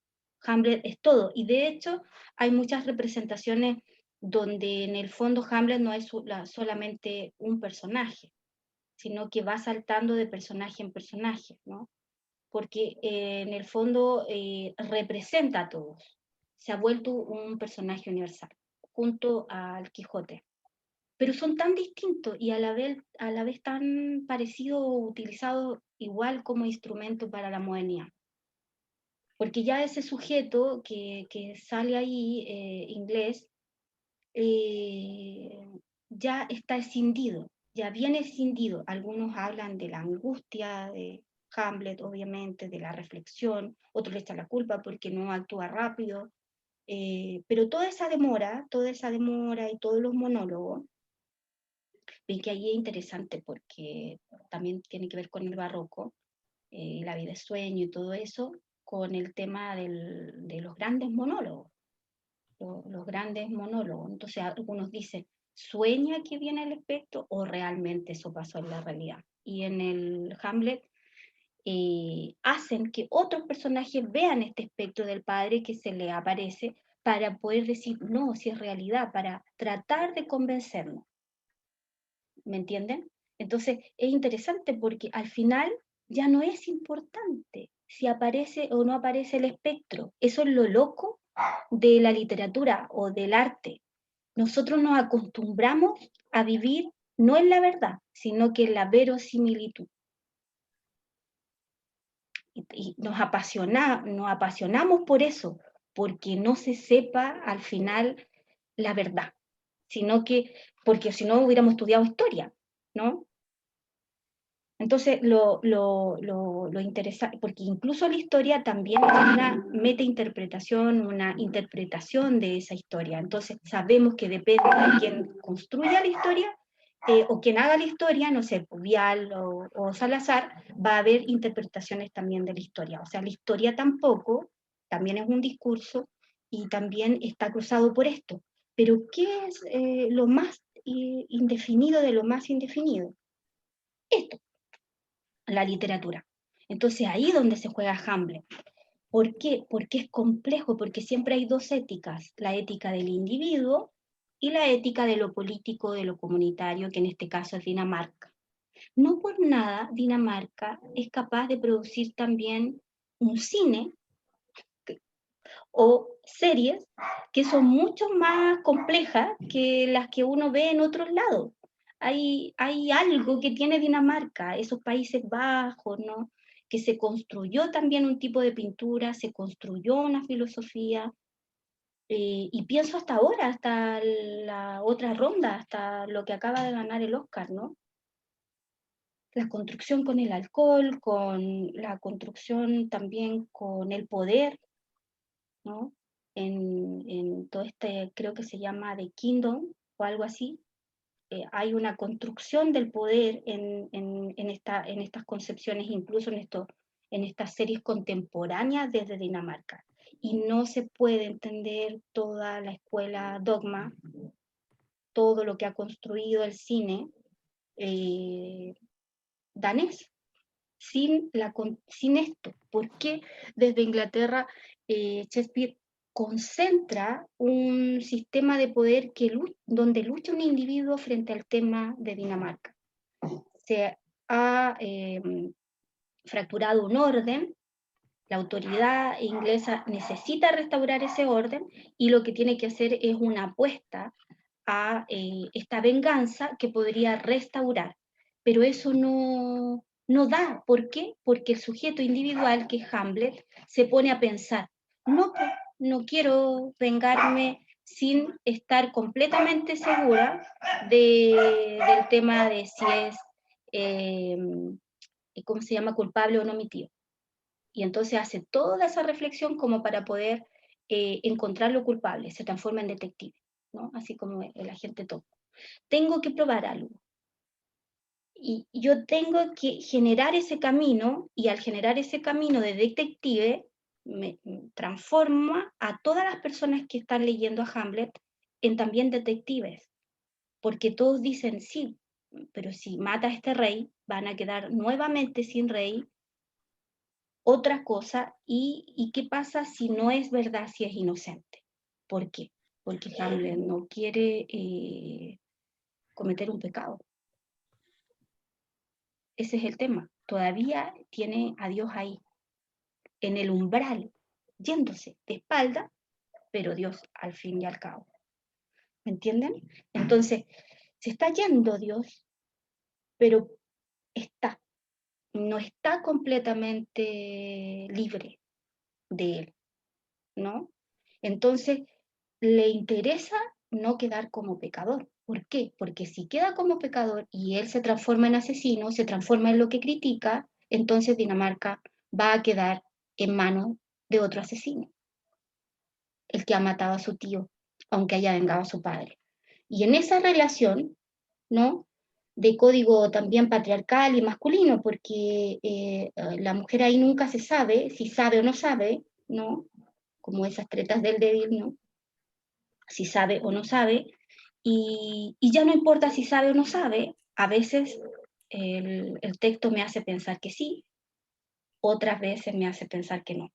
S5: Hamlet es todo, y de hecho hay muchas representaciones donde en el fondo Hamlet no es solamente un personaje, sino que va saltando de personaje en personaje, ¿no? Porque en el fondo representa a todos, se ha vuelto un personaje universal, junto al Quijote. Pero son tan distintos y a la vez tan parecidos o utilizados igual como instrumento para la modernidad. Porque ya ese sujeto que sale ahí, inglés, ya está escindido, ya viene escindido. Algunos hablan de la angustia de Hamlet, obviamente, de la reflexión, otros le echan la culpa porque no actúa rápido, pero toda esa demora y todos los monólogos, ven que ahí es interesante porque también tiene que ver con el barroco, la vida de sueño y todo eso, con el tema de los grandes monólogos. Los grandes monólogos. Entonces algunos dicen, ¿sueña que viene el espectro o realmente eso pasó en la realidad? Y en el Hamlet hacen que otros personajes vean este espectro del padre que se le aparece para poder decir, no, si es realidad, para tratar de convencernos. ¿Me entienden? Entonces es interesante porque al final ya no es importante si aparece o no aparece el espectro. Eso es lo loco de la literatura o del arte. Nosotros nos acostumbramos a vivir no en la verdad, sino que en la verosimilitud. Y nos apasionamos por eso, porque no se sepa al final la verdad, sino que, porque si no hubiéramos estudiado historia, ¿no? Entonces, lo interesante, porque incluso la historia también es una metainterpretación, una interpretación de esa historia. Entonces, sabemos que depende de quien construya la historia o quien haga la historia, no sé, Vial o Salazar, va a haber interpretaciones también de la historia. O sea, la historia también es un discurso y también está cruzado por esto. Pero, ¿qué es lo más indefinido de lo más indefinido? Esto, la literatura. Entonces ahí es donde se juega Hamlet. ¿Por qué? Porque es complejo, porque siempre hay dos éticas, la ética del individuo y la ética de lo político, de lo comunitario, que en este caso es Dinamarca. No por nada Dinamarca es capaz de producir también un cine o series que son mucho más complejas que las que uno ve en otros lados. Hay algo que tiene Dinamarca, esos Países Bajos, ¿no? Que se construyó también un tipo de pintura, se construyó una filosofía, y pienso hasta ahora, hasta la otra ronda, hasta lo que acaba de ganar el Oscar, ¿no? La construcción con el alcohol, con la construcción también con el poder, ¿no? En todo este, creo que se llama The Kingdom o algo así, hay una construcción del poder en estas concepciones, incluso en estas series contemporáneas desde Dinamarca. Y no se puede entender toda la escuela Dogma, todo lo que ha construido el cine danés, sin esto. ¿Por qué desde Inglaterra Shakespeare concentra un sistema de poder donde lucha un individuo frente al tema de Dinamarca? Se ha fracturado un orden, la autoridad inglesa necesita restaurar ese orden y lo que tiene que hacer es una apuesta a esta venganza que podría restaurar. Pero eso no da. ¿Por qué? Porque el sujeto individual, que es Hamlet, se pone a pensar, no quiero vengarme sin estar completamente segura del tema de si es, ¿cómo se llama?, culpable o no mi tío. Y entonces hace toda esa reflexión como para poder encontrar lo culpable, se transforma en detective, ¿no? Así como el agente Topo. Tengo que probar algo. Y yo tengo que generar ese camino, y al generar ese camino de detective, me transforma a todas las personas que están leyendo a Hamlet en también detectives, porque todos dicen, sí, pero si mata a este rey, van a quedar nuevamente sin rey, otra cosa, y qué pasa si no es verdad, si es inocente. ¿Por qué? Porque Hamlet no quiere cometer un pecado. Ese es el tema. Todavía tiene a Dios ahí, en el umbral, yéndose de espalda, pero Dios al fin y al cabo. ¿Me entienden? Entonces, se está yendo Dios, pero está, no está completamente libre de él, ¿no? Entonces, le interesa no quedar como pecador. ¿Por qué? Porque si queda como pecador y él se transforma en asesino, se transforma en lo que critica, entonces Dinamarca va a quedar en manos de otro asesino, el que ha matado a su tío, aunque haya vengado a su padre. Y en esa relación, ¿no? De código también patriarcal y masculino, porque la mujer ahí nunca se sabe si sabe o no sabe, ¿no? Como esas tretas del débil, ¿no? Si sabe o no sabe, y ya no importa si sabe o no sabe, a veces el texto me hace pensar que sí, otras veces me hace pensar que no.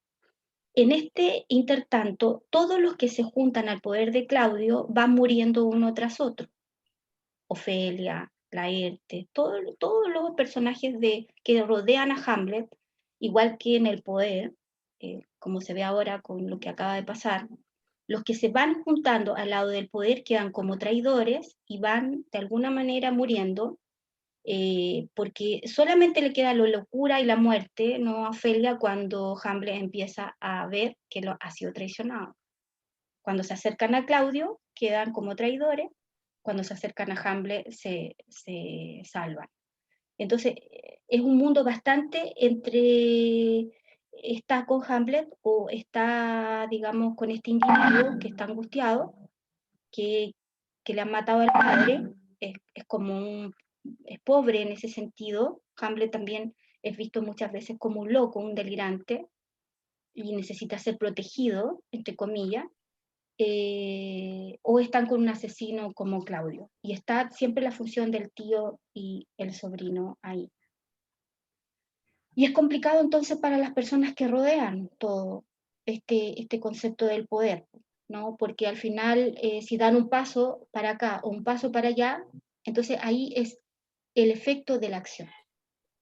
S5: En este intertanto, todos los que se juntan al poder de Claudio van muriendo uno tras otro. Ofelia, Laerte, todos los personajes que rodean a Hamlet, igual que en el poder, como se ve ahora con lo que acaba de pasar, los que se van juntando al lado del poder quedan como traidores y van de alguna manera muriendo, porque solamente le queda la locura y la muerte, ¿no? A Ofelia, cuando Hamlet empieza a ver que ha sido traicionado. Cuando se acercan a Claudio, quedan como traidores, cuando se acercan a Hamlet, se salvan. Entonces, es un mundo bastante entre está con Hamlet o está, digamos, con este individuo que está angustiado, que le han matado al padre, es como es pobre en ese sentido. Hamlet también es visto muchas veces como un loco, un delirante, y necesita ser protegido, entre comillas, o están con un asesino como Claudio. Y está siempre la función del tío y el sobrino ahí. Y es complicado entonces para las personas que rodean todo este concepto del poder, ¿no? Porque al final, si dan un paso para acá o un paso para allá, entonces ahí es el efecto de la acción,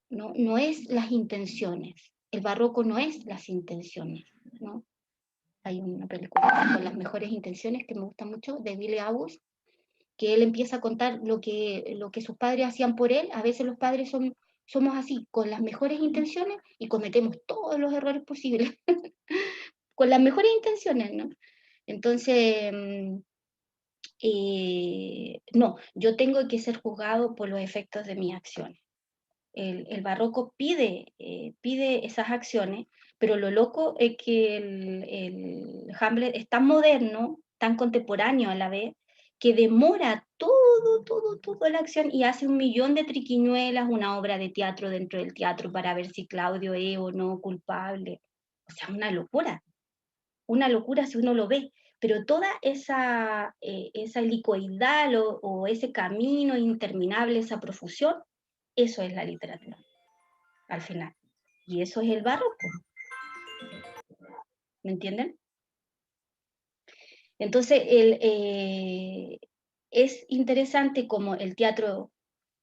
S5: ¿no? No es las intenciones. El barroco no es las intenciones, ¿no? Hay una película con las mejores intenciones que me gusta mucho, de Billy August, que él empieza a contar lo que sus padres hacían por él. A veces los padres somos así, con las mejores intenciones, y cometemos todos los errores posibles, con las mejores intenciones, ¿no? Entonces, no, yo tengo que ser juzgado por los efectos de mis acciones. El barroco pide esas acciones, pero lo loco es que el Hamlet es tan moderno, tan contemporáneo a la vez, que demora toda la acción y hace 1.000.000 de triquiñuelas, una obra de teatro dentro del teatro para ver si Claudio es o no culpable. O sea, una locura si uno lo ve, pero toda esa helicoidal o ese camino interminable, esa profusión, eso es la literatura, al final. Y eso es el barroco. ¿Me entienden? Entonces, es interesante como el teatro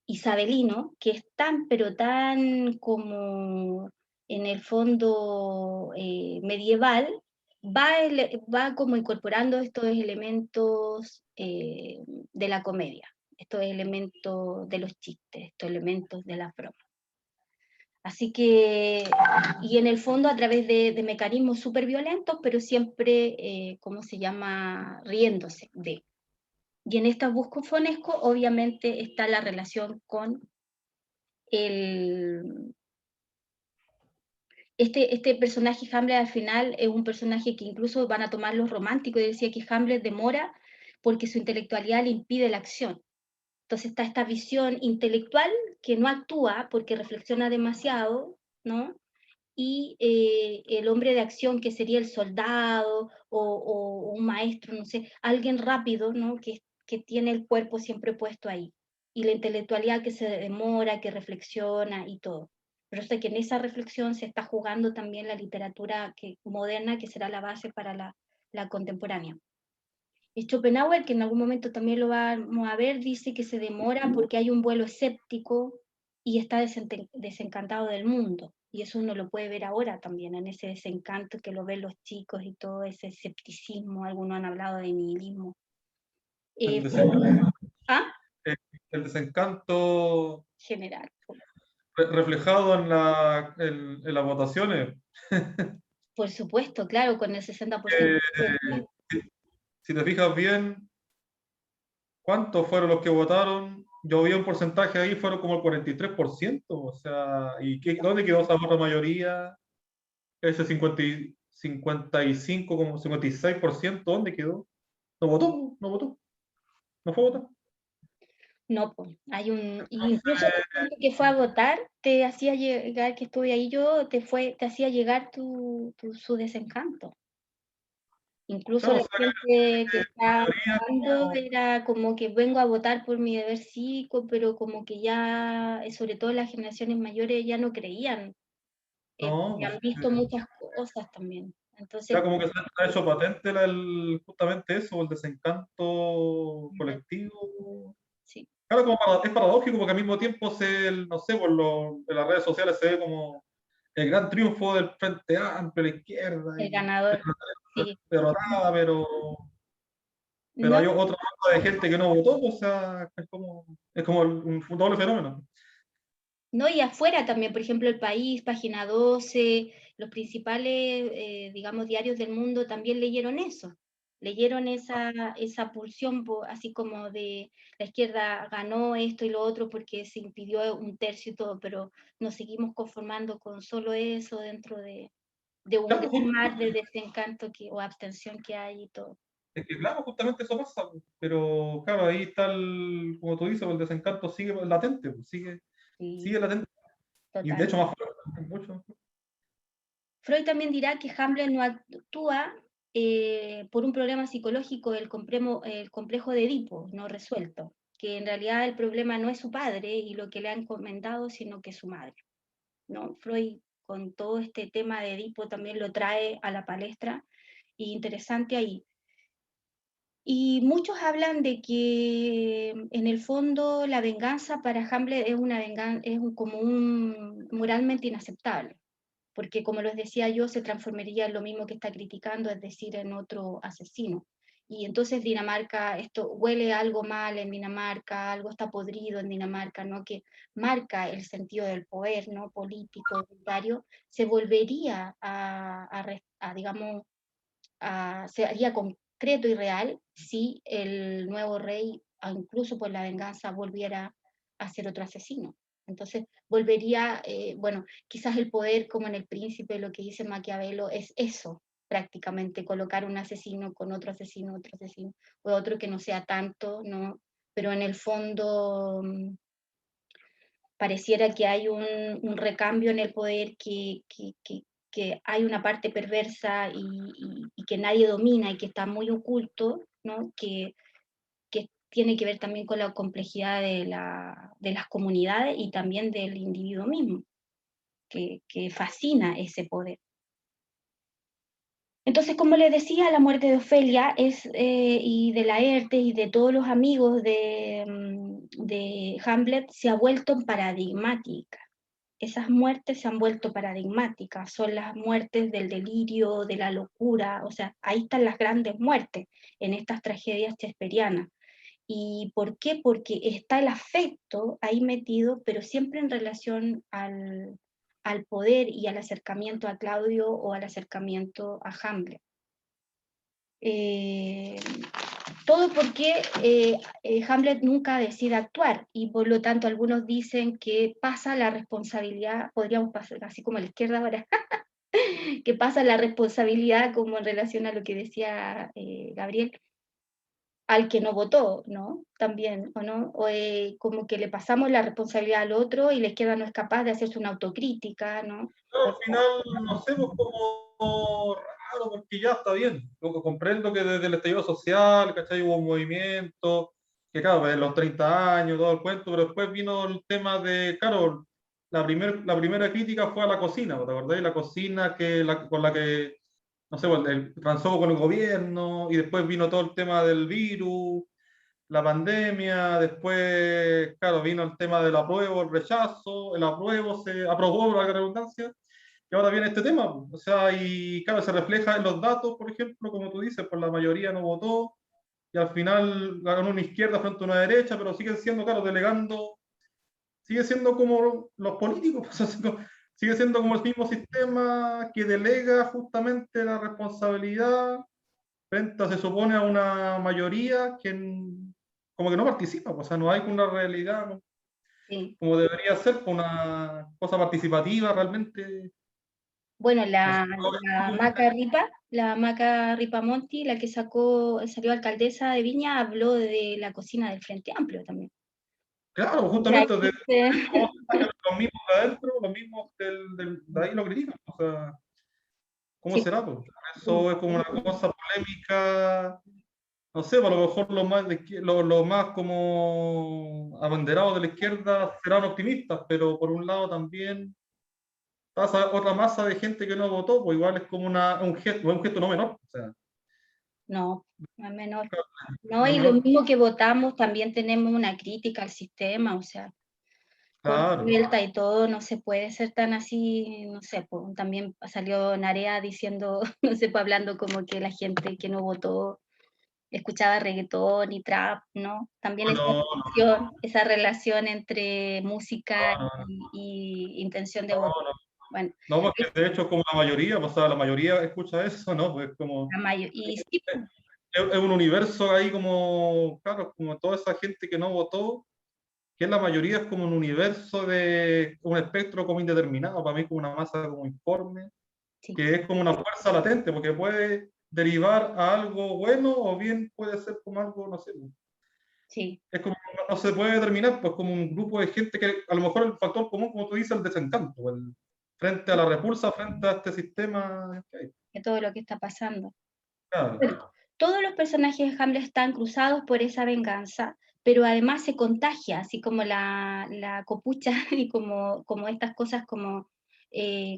S5: isabelino, que es tan, pero tan como en el fondo medieval, va como incorporando estos elementos de la comedia, estos elementos de los chistes, estos elementos de la broma. Así que, y en el fondo a través de mecanismos súper violentos, pero siempre, ¿cómo se llama? Riéndose de. Y en esta buscofonesco obviamente está la relación con el este personaje Hamlet al final es un personaje que incluso van a tomar los románticos, y decía que Hamlet demora porque su intelectualidad le impide la acción. Entonces está esta visión intelectual que no actúa porque reflexiona demasiado, ¿no? Y el hombre de acción, que sería el soldado o un maestro, no sé, alguien rápido, ¿no? Que tiene el cuerpo siempre puesto ahí. Y la intelectualidad que se demora, que reflexiona y todo. Pero sé que en esa reflexión se está jugando también la literatura moderna, que será la base para la contemporánea. Y Schopenhauer, que en algún momento también lo vamos a ver, dice que se demora porque hay un vuelo escéptico y está desencantado del mundo. Y eso uno lo puede ver ahora también, en ese desencanto que lo ven los chicos y todo ese escepticismo. Algunos han hablado de nihilismo.
S3: El desencanto,
S5: ¿Ah?
S3: el desencanto
S5: General.
S3: reflejado en las votaciones.
S5: Por supuesto, claro, con el 60%.
S3: Si te fijas bien, ¿cuántos fueron los que votaron? Yo vi un porcentaje ahí, fueron como el 43%, o sea, ¿dónde quedó esa otra mayoría? Ese 55, como 56%, ¿dónde quedó? No votó, no votó, no fue a votar.
S5: No, pues, hay un, incluso la gente que fue a votar te hacía llegar, que estuve ahí yo, te hacía llegar su desencanto. Incluso
S3: Claro,
S5: la
S3: o sea,
S5: gente que está
S3: mayoría
S5: votando era como que vengo a votar por mi deber cívico, pero como que ya, sobre todo las generaciones mayores, ya no creían,
S3: no,
S5: porque
S3: pues,
S5: han visto muchas cosas también. Entonces,
S3: ya como que se ha hecho patente justamente eso, el desencanto colectivo.
S5: sí,
S3: Claro, es paradójico porque al mismo tiempo no sé, en las redes sociales se ve como el gran triunfo del Frente Amplio, la izquierda,
S5: el
S3: y
S5: ganador, sí.
S3: derrotada, pero
S5: No,
S3: hay otra banda de gente que no votó, o sea, es como un doble fenómeno.
S5: no, y afuera también, por ejemplo, El País, Página 12, los principales, digamos, diarios del mundo también leyeron eso. Leyeron esa pulsión, así como de la izquierda ganó esto y lo otro porque se impidió un tercio y todo, pero nos seguimos conformando con solo eso dentro de un
S3: Claro,
S5: gran mar de desencanto o abstención que hay y todo.
S3: es que claro, justamente eso pasa, pero claro, ahí está como tú dices, el desencanto sigue latente,
S5: Sí,
S3: sigue latente, y de
S5: total.
S3: hecho más fuerte, mucho.
S5: Freud también dirá que Hamlet no actúa por un problema psicológico, el complejo de Edipo no resuelto, que en realidad el problema no es su padre y lo que le han comentado, sino que es su madre, ¿no? Freud, con todo este tema de Edipo, también lo trae a la palestra, y interesante ahí. Y muchos hablan de que en el fondo la venganza para Hamlet es como un moralmente inaceptable, porque como les decía yo, se transformaría en lo mismo que está criticando, es decir, en otro asesino. Y entonces Dinamarca, esto huele algo mal en Dinamarca, algo está podrido en Dinamarca, ¿no? Que marca el sentido del poder, ¿no? Político, unitario, se volvería digamos, se haría concreto y real si el nuevo rey, incluso por la venganza, volviera a ser otro asesino. Entonces volvería, bueno, quizás el poder, como en El Príncipe, lo que dice Maquiavelo, es eso, prácticamente, colocar un asesino con otro asesino, o otro que no sea tanto, ¿no? Pero en el fondo pareciera que hay un recambio en el poder, que hay una parte perversa y que nadie domina y que está muy oculto, ¿no? Que tiene que ver también con la complejidad de las comunidades y también del individuo mismo, que fascina ese poder. Entonces, como les decía, la muerte de Ofelia y de Laertes y de todos los amigos de Hamlet se ha vuelto paradigmática. Esas muertes se han vuelto paradigmáticas, son las muertes del delirio, de la locura, o sea, ahí están las grandes muertes en estas tragedias shakespearianas. ¿Y por qué? Porque está el afecto ahí metido, pero siempre en relación al poder y al acercamiento a Claudio o al acercamiento a Hamlet. todo porque Hamlet nunca decide actuar, y por lo tanto algunos dicen que pasa la responsabilidad, podríamos pasar así como a la izquierda ahora, que pasa la responsabilidad, como en relación a lo que decía Gabriel, al que no votó, ¿no? También, ¿o no? O, como que le pasamos la responsabilidad al otro y la izquierda no es capaz de hacerse una autocrítica, ¿no?
S3: Claro, al final, no sé, pues como raro, porque ya está bien. Lo que comprendo que desde el estallido social, ¿cachai? Hubo un movimiento, que claro, en los 30 años, todo el cuento, pero después vino el tema de, claro, la primera crítica fue a la cocina, ¿te acordás? La cocina con la que, no sé, pues, transó con el gobierno, y después vino todo el tema del virus, la pandemia, después, claro, vino el tema del apruebo, el rechazo, el apruebo se aprobó, la redundancia, y ahora viene este tema, o sea, y claro, se refleja en los datos, por ejemplo, como tú dices, pues la mayoría no votó, y al final ganó una izquierda frente a una derecha, pero siguen siendo, claro, delegando, sigue siendo como los políticos, pues, sigue siendo como el mismo sistema que delega justamente la responsabilidad frente, se supone, a una mayoría que como que no participa, pues, o sea, no hay una realidad, ¿no?
S5: Sí.
S3: Como debería ser, pues, una cosa participativa realmente.
S5: Bueno,
S3: No sé,
S5: la Maca Ripamonti, la que salió alcaldesa de Viña, habló de la cocina del Frente Amplio también.
S3: claro,
S5: O sea,
S3: justamente de
S5: existe-
S3: cómo se sacan los mismos de adentro, los mismos de ahí lo critican, o sea, ¿cómo
S5: sí,
S3: será? Pues? Eso es como una cosa polémica, no sé, pues, a lo mejor los más como abanderados de la izquierda serán optimistas, pero por un lado también pasa otra masa de gente que no votó, pues igual es como un gesto no menor. O sea,
S5: no, no es menor.
S3: no
S5: No,
S3: es
S5: y lo
S3: menor.
S5: mismo que votamos, también tenemos una crítica al sistema, o sea, con
S3: Claro.
S5: vuelta y todo, no se puede ser tan así, no sé, pues, también salió Narea diciendo, no sé, pues, hablando como que la gente que no votó escuchaba reggaetón y trap, ¿no? También
S3: No,
S5: esa relación entre música
S3: no, no,
S5: y intención de
S3: no,
S5: voto.
S3: no.
S5: Bueno,
S3: No, porque de hecho como la mayoría, pues, o sea, la mayoría escucha eso, ¿no? Pues como
S5: y sí,
S3: es un universo ahí como, claro, como toda esa gente que no votó, que la mayoría es como un universo de un espectro como indeterminado, para mí como una masa como informe,
S5: sí,
S3: que es como una fuerza latente, porque puede derivar a algo bueno o bien puede ser como algo, no sé,
S5: sí.
S3: es como, no se puede determinar, pues como un grupo de gente que a lo mejor el factor común, como tú dices, el desencanto, frente a la repulsa, frente a este sistema que hay.
S5: De todo lo que está pasando.
S3: Claro,
S5: Bueno, todos los personajes de Hamlet están cruzados por esa venganza, pero además se contagia, así como la copucha y como estas cosas como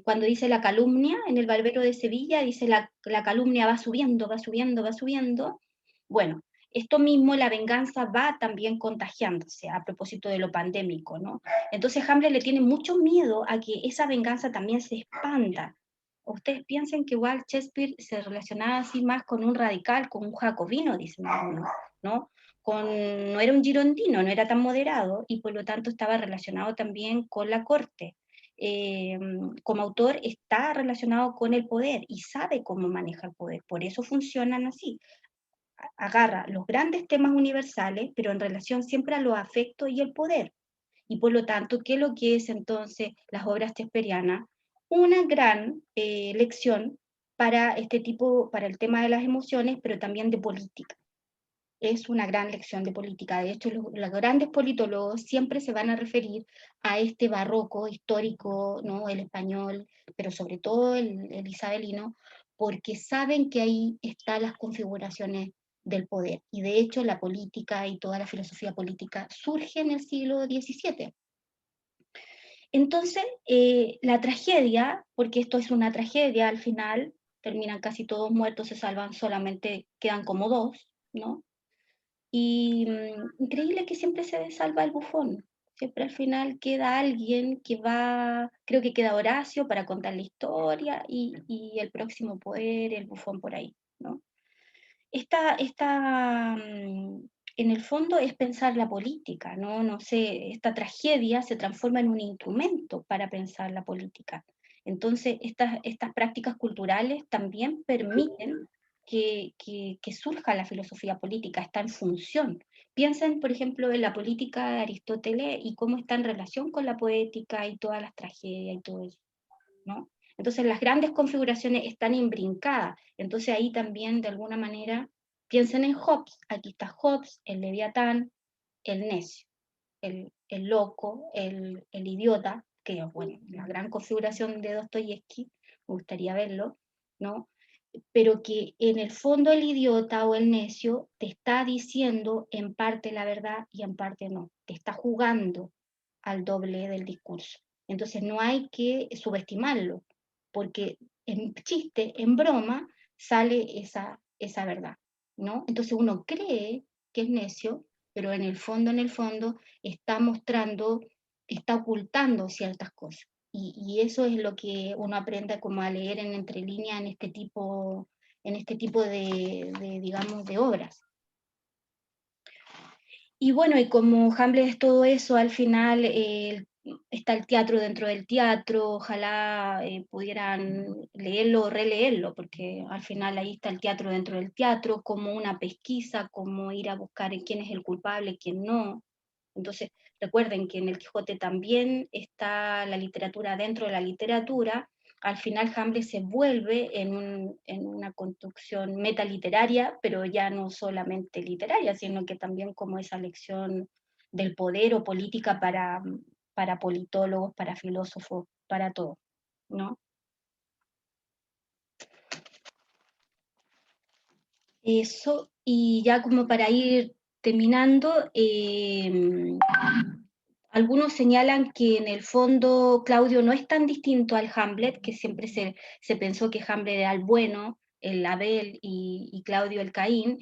S5: cuando dice la calumnia en el Barbero de Sevilla, dice la calumnia va subiendo, va subiendo, va subiendo. Bueno, esto mismo, la venganza va también contagiándose a propósito de lo pandémico, ¿no? Entonces Hamlet le tiene mucho miedo a que esa venganza también se expanda. Ustedes piensan que igual Shakespeare se relacionaba así más con un radical, con un jacobino, dicen algunos, ¿no? No era un girondino, no era tan moderado y por lo tanto estaba relacionado también con la corte. Como autor está relacionado con el poder y sabe cómo maneja el poder, por eso funcionan así. Agarra los grandes temas universales, pero en relación siempre a los afectos y el poder. Y por lo tanto, ¿qué es lo que es entonces las obras shakespearianas? Una gran lección para este tipo, para el tema de las emociones, pero también de política. Es una gran lección de política. De hecho, los grandes politólogos siempre se van a referir a este barroco histórico, ¿no? El español, pero sobre todo el isabelino, porque saben que ahí están las configuraciones del poder. Y de hecho, la política y toda la filosofía política surge en el siglo XVII. Entonces, la tragedia, porque esto es una tragedia al final, terminan casi todos muertos, se salvan solamente, quedan como dos, ¿no? Y increíble que siempre se salva el bufón, siempre al final queda alguien que va, creo que queda Horacio para contar la historia y el próximo poder, el bufón por ahí, ¿no? En el fondo es pensar la política, ¿no? No sé, esta tragedia se transforma en un instrumento para pensar la política. Entonces, estas prácticas culturales también permiten que surja la filosofía política, está en función. Piensen, por ejemplo, en la política de Aristóteles y cómo está en relación con la poética y todas las tragedias y todo eso, ¿no? Entonces las grandes configuraciones están imbrincadas. Entonces ahí también, de alguna manera, piensen en Hobbes. Aquí está Hobbes, el Leviatán, el necio, el loco, el idiota, que bueno, la gran configuración de Dostoyevsky, me gustaría verlo, ¿no? Pero que en el fondo el idiota o el necio te está diciendo en parte la verdad y en parte no, te está jugando al doble del discurso. Entonces no hay que subestimarlo, porque en chiste, en broma, sale esa verdad, ¿no? Entonces uno cree que es necio, pero en el fondo, está mostrando, está ocultando ciertas cosas. Y eso es lo que uno aprende como a leer en entre líneas en este tipo digamos, de obras. Y bueno, y como Hamlet es todo eso, al final está el teatro dentro del teatro, ojalá pudieran leerlo o releerlo, porque al final ahí está el teatro dentro del teatro, como una pesquisa, como ir a buscar quién es el culpable, quién no. Entonces, recuerden que en el Quijote también está la literatura dentro de la literatura. Al final Hamlet se vuelve en una construcción metaliteraria, pero ya no solamente literaria, sino que también como esa lección del poder o política para politólogos, para filósofos, para todo, ¿no? Eso, y ya como para ir terminando, algunos señalan que en el fondo Claudio no es tan distinto al Hamlet, que siempre se pensó que Hamlet era el bueno, el Abel y Claudio el Caín,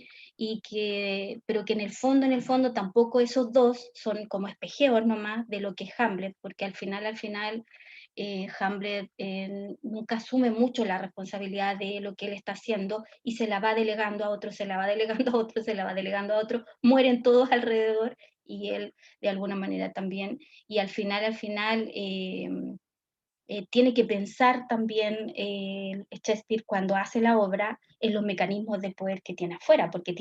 S5: pero que en el fondo tampoco esos dos son como espejeos nomás de lo que es Hamlet, porque al final Hamlet nunca asume mucho la responsabilidad de lo que él está haciendo y se la va delegando a otro, se la va delegando a otro, se la va delegando a otro, mueren todos alrededor y él de alguna manera también, y al final tiene que pensar también Shakespeare cuando hace la obra en los mecanismos de poder que tiene afuera, porque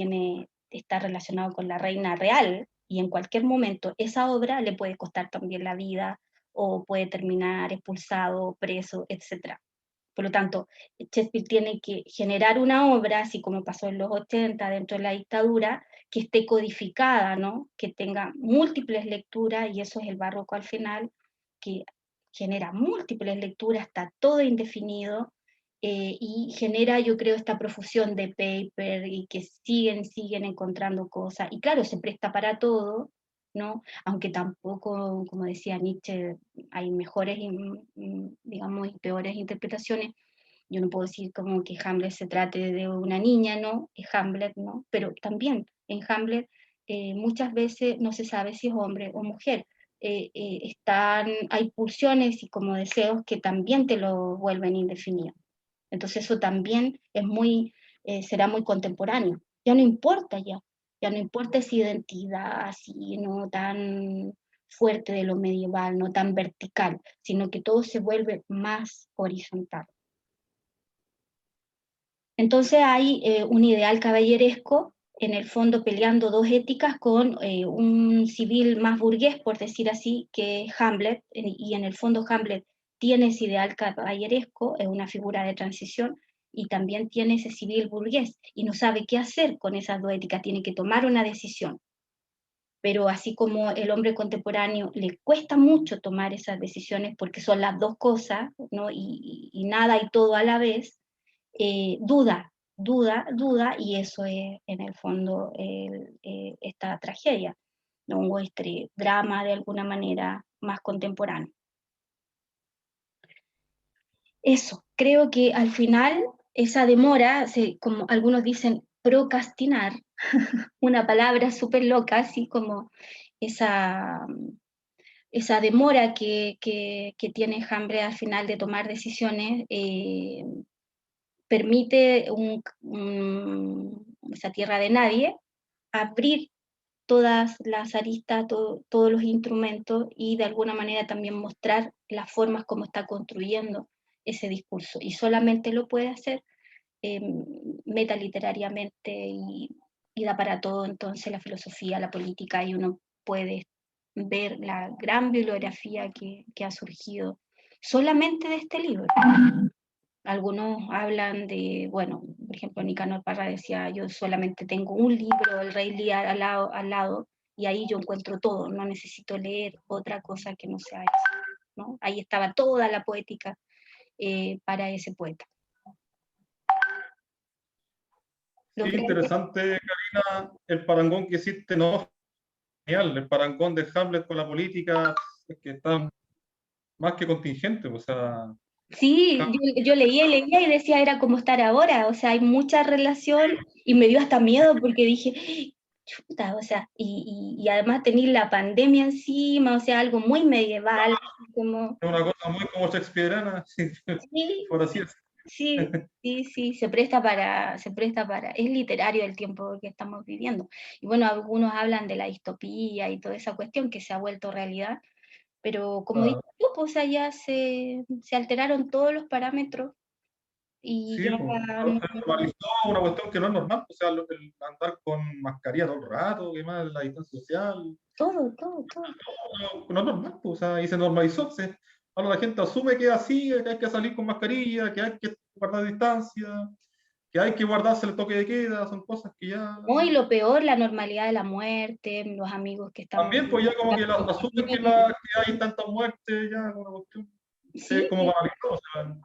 S5: está relacionado con la reina real, y en cualquier momento esa obra le puede costar también la vida, o puede terminar expulsado, preso, etc. Por lo tanto, Shakespeare tiene que generar una obra, así como pasó en los 80 dentro de la dictadura, que esté codificada, ¿no? Que tenga múltiples lecturas, y eso es el barroco al final, que genera múltiples lecturas, está todo indefinido, y genera, yo creo, esta profusión de paper, y que siguen encontrando cosas, y claro, se presta para todo, ¿no? Aunque tampoco, como decía Nietzsche, hay mejores y, digamos, y peores interpretaciones. Yo no puedo decir como que Hamlet se trate de una niña, ¿no? Es Hamlet, ¿no? Pero también en Hamlet muchas veces no se sabe si es hombre o mujer. Hay pulsiones y como deseos que también te lo vuelven indefinido. Entonces eso también será muy contemporáneo. Ya no importa ya no importa esa identidad así, no tan fuerte de lo medieval, no tan vertical, sino que todo se vuelve más horizontal. Entonces hay un ideal caballeresco, en el fondo peleando dos éticas con un civil más burgués, por decir así, que Hamlet, y en el fondo Hamlet tiene ese ideal caballeresco, es una figura de transición, y también tiene ese civil burgués, y no sabe qué hacer con esas dos éticas, tiene que tomar una decisión. Pero así como el hombre contemporáneo le cuesta mucho tomar esas decisiones porque son las dos cosas, ¿no? y nada y todo a la vez, duda, y eso es en el fondo esta tragedia, ¿no? O este drama de alguna manera más contemporáneo. Eso, creo que al final esa demora, como algunos dicen, procrastinar, una palabra súper loca, así como esa demora que tiene Hambre al final de tomar decisiones, permite esa tierra de nadie abrir todas las aristas, todos los instrumentos, y de alguna manera también mostrar las formas como está construyendo ese discurso. Y solamente lo puede hacer metaliterariamente y da para todo entonces la filosofía, la política, y uno puede ver la gran bibliografía que ha surgido solamente de este libro. Algunos hablan de, bueno, por ejemplo, Nicanor Parra decía, yo solamente tengo un libro, El Rey Lear, al lado, y ahí yo encuentro todo, no necesito leer otra cosa que no sea eso, ¿no? Ahí estaba toda la poética para ese poeta.
S3: Sí, interesante, Karina, el parangón que hiciste, no, genial, el parangón de Hamlet con la política, es que está más que contingente, o sea,
S5: Sí, yo leía y leía y decía, era como estar ahora, o sea, hay mucha relación y me dio hasta miedo porque dije, chuta, o sea, y además tener la pandemia encima, o sea, algo muy medieval, como,
S3: es una cosa muy como shakespeariana, sí,
S5: sí,
S3: por así es.
S5: sí, se presta para, es literario el tiempo que estamos viviendo. Y bueno, algunos hablan de la distopía y toda esa cuestión que se ha vuelto realidad, pero como dices tú, pues, o sea, ya se alteraron todos los parámetros y
S3: Sí,
S5: ya
S3: pues,
S5: no,
S3: se normalizó una cuestión que no es normal, o sea, el andar con mascarilla todo el rato, que más la distancia social,
S5: todo.
S3: no es normal, pues, o sea, y se normalizó. Ahora la gente asume que es así, que hay que salir con mascarilla, que hay que guardar distancia, que hay que guardarse el toque de queda, son cosas que ya...
S5: No, y lo peor, la normalidad de la muerte, los amigos que están...
S3: También, pues ya como que asumen que hay tantas muertes, ya una cuestión,
S5: Sí,
S3: como banalizado, o sea,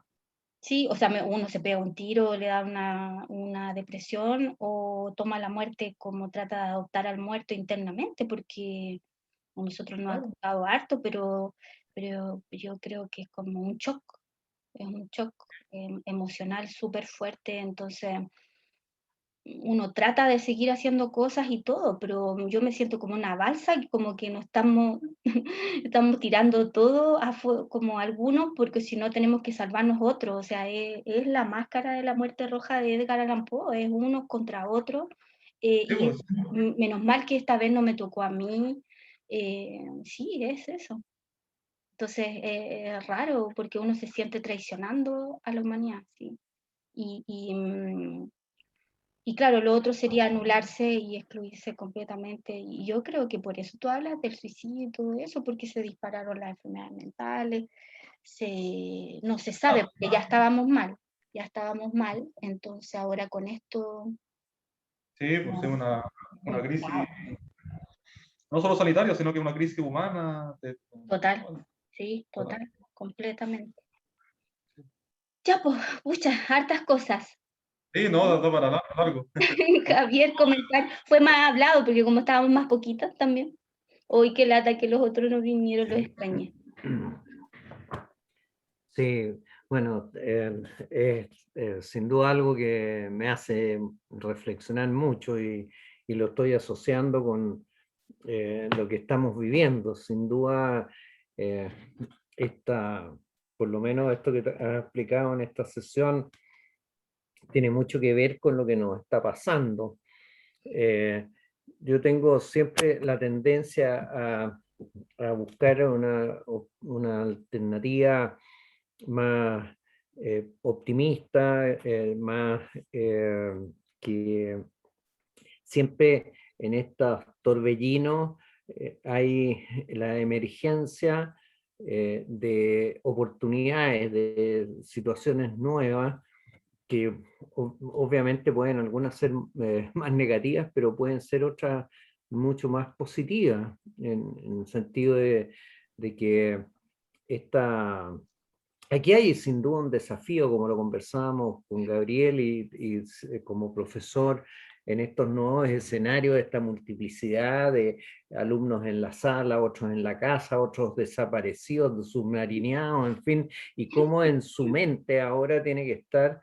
S5: sí, o sea, uno se pega un tiro, le da una depresión o toma la muerte como trata de adoptar al muerto internamente, porque a nosotros nos ha
S3: claro.
S5: costado harto, pero yo creo que es como un shock, es un shock emocional súper fuerte, entonces uno trata de seguir haciendo cosas y todo, pero yo me siento como una balsa, como que nos estamos, estamos tirando todo como algunos, porque si no tenemos que salvarnos otros, o sea, es la máscara de la muerte roja de Edgar Allan Poe, es unos contra otros,
S3: Sí,
S5: y
S3: pues,
S5: menos mal que esta vez no me tocó a mí, sí, es eso. Entonces es raro porque uno se siente traicionando a la humanidad, ¿sí? Y claro, lo otro sería anularse y excluirse completamente. Y yo creo que por eso tú hablas del suicidio y todo eso, porque se dispararon las enfermedades mentales, no se sabe, porque ya estábamos mal, entonces ahora con esto...
S3: sí, pues es una crisis,
S5: Wow,
S3: no solo sanitaria, sino que una crisis humana.
S5: total, sí, total, completamente. Ya, pues, muchas, hartas cosas.
S3: Sí, no, da para largo.
S5: Javier, comentar, fue más hablado, porque como estábamos más poquitas también. Hoy que lata que los otros no vinieron, los extrañé.
S4: Sí, bueno, es sin duda algo que me hace reflexionar mucho y lo estoy asociando con lo que estamos viviendo. Sin duda, eh, por lo menos esto que te has explicado en esta sesión, tiene mucho que ver con lo que nos está pasando. Yo tengo siempre la tendencia a buscar una alternativa más optimista, más que siempre en estos torbellinos hay la emergencia de oportunidades, de situaciones nuevas que obviamente pueden algunas ser más negativas, pero pueden ser otras mucho más positivas, en el sentido de que aquí hay sin duda un desafío, como lo conversábamos con Gabriel como profesor, en estos nuevos escenarios, esta multiplicidad de alumnos en la sala, otros en la casa, otros desaparecidos, submarinados, en fin, y cómo en su mente ahora tiene que estar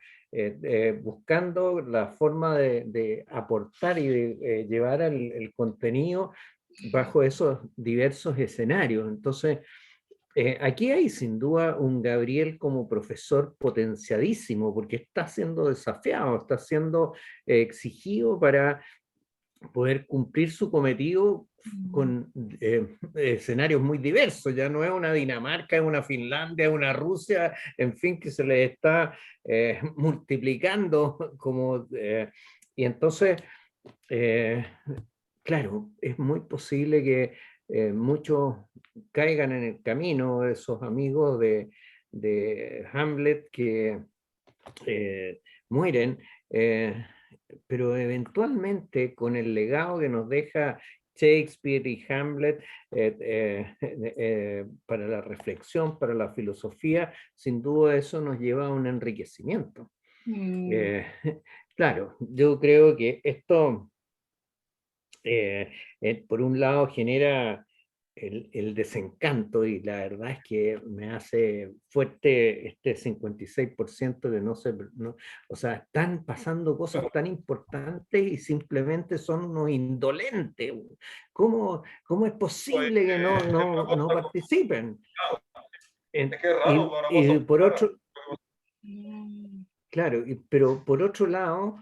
S4: buscando la forma de aportar y de llevar el contenido bajo esos diversos escenarios. Entonces, aquí hay sin duda un Gabriel como profesor potenciadísimo, porque está siendo desafiado, está siendo exigido para poder cumplir su cometido con escenarios muy diversos, ya no es una Dinamarca, es una Finlandia, es una Rusia, en fin, que se les está multiplicando como... y entonces, claro, es muy posible que muchos caigan en el camino, esos amigos de Hamlet que mueren, pero eventualmente con el legado que nos deja Shakespeare y Hamlet para la reflexión, para la filosofía, sin duda eso nos lleva a un enriquecimiento. Claro, yo creo que esto, por un lado, genera el desencanto, y la verdad es que me hace fuerte este 56% de no ser, no, o sea, están pasando cosas tan importantes y simplemente son unos indolentes. ¿Cómo es posible que no participen?
S3: Es que es raro, una cosa
S4: Y por
S3: rara.
S4: otro, claro, pero por otro lado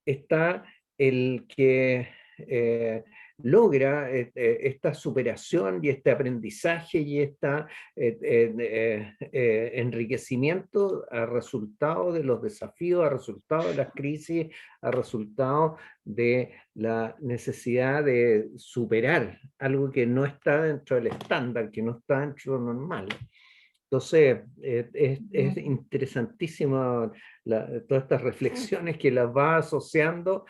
S4: está el que logra esta superación y este aprendizaje y este enriquecimiento a resultado de los desafíos, a resultado de las crisis, a resultado de la necesidad de superar algo que no está dentro del estándar, que no está dentro de lo normal. Entonces, es interesantísimo todas estas reflexiones que las va asociando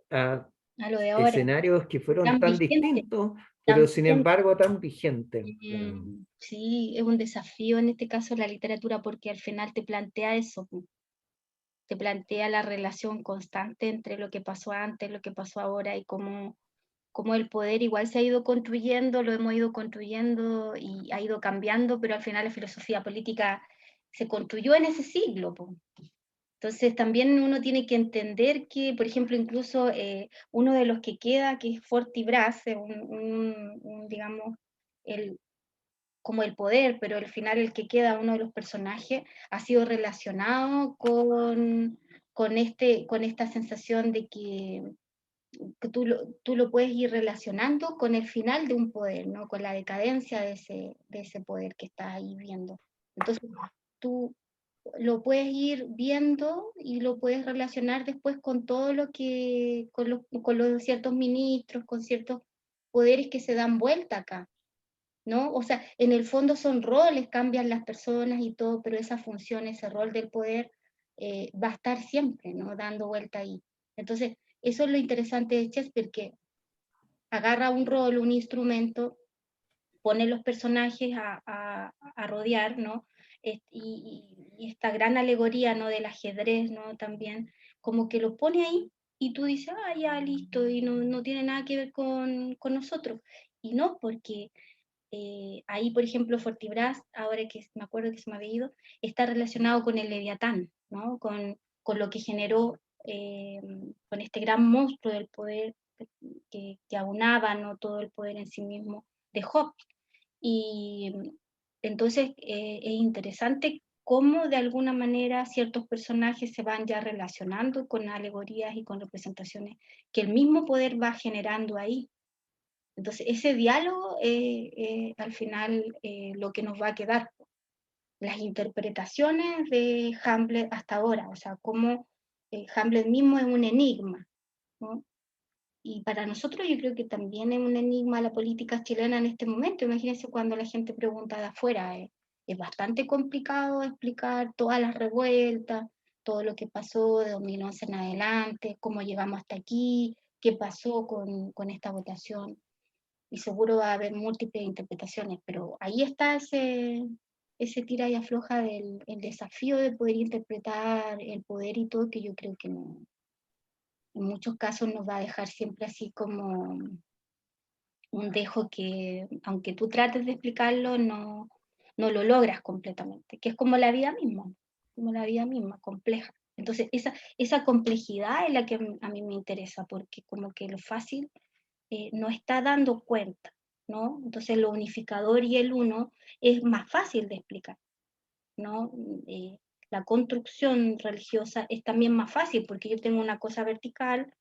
S4: a
S5: A lo de ahora,
S4: escenarios que fueron
S5: tan
S4: tan
S5: vigente,
S4: distintos,
S5: tan
S4: pero sin
S5: vigente.
S4: embargo tan vigentes.
S5: Sí, es un desafío en este caso la literatura porque al final te plantea eso, te plantea la relación constante entre lo que pasó antes, lo que pasó ahora y cómo el poder igual se ha ido construyendo, lo hemos ido construyendo y ha ido cambiando, pero al final la filosofía política se construyó en ese siglo. Entonces también uno tiene que entender que, por ejemplo, incluso uno de los que queda, que es Fortibras, digamos, como el poder, pero al final el que queda, uno de los personajes, ha sido relacionado con esta sensación de que tú lo puedes ir relacionando con el final de un poder, ¿no? Con la decadencia de ese poder que estás ahí viendo. Entonces, tú lo puedes ir viendo y lo puedes relacionar después con todo lo que, con los ciertos ministros, con ciertos poderes que se dan vuelta acá, ¿no? O sea, en el fondo son roles, cambian las personas y todo, pero esa función, ese rol del poder va a estar siempre, ¿no? Dando vuelta ahí. Entonces, eso es lo interesante de Shakespeare, que agarra un rol, un instrumento, pone los personajes a rodear, ¿no? Y esta gran alegoría, ¿no? Del ajedrez, ¿no? También, como que lo pone ahí y tú dices, ah, ya, listo, y no tiene nada que ver con nosotros. Y no, porque ahí, por ejemplo, Fortibras, ahora que me acuerdo que se me había ido, está relacionado con el Leviatán, ¿no? Con lo que generó, con este gran monstruo del poder que aunaba, ¿no? Todo el poder en sí mismo de Job. Y entonces es interesante cómo de alguna manera ciertos personajes se van ya relacionando con alegorías y con representaciones que el mismo poder va generando ahí. Entonces, ese diálogo al final lo que nos va a quedar, las interpretaciones de Hamlet hasta ahora, o sea, cómo Hamlet mismo es un enigma, ¿no? Y para nosotros yo creo que también es un enigma la política chilena en este momento. Imagínense cuando la gente pregunta de afuera, es bastante complicado explicar todas las revueltas, todo lo que pasó de 2011 en adelante, cómo llegamos hasta aquí, qué pasó con esta votación, y seguro va a haber múltiples interpretaciones, pero ahí está ese tira y afloja del el desafío de poder interpretar el poder y todo, que yo creo que no, en muchos casos nos va a dejar siempre así como un dejo que, aunque tú trates de explicarlo, no lo logras completamente, que es como la vida misma, compleja. Entonces, esa complejidad es la que a mí me interesa, porque como que lo fácil no está dando cuenta, ¿no? Entonces lo unificador y el uno es más fácil de explicar, ¿no? La construcción religiosa es también más fácil porque yo tengo una cosa vertical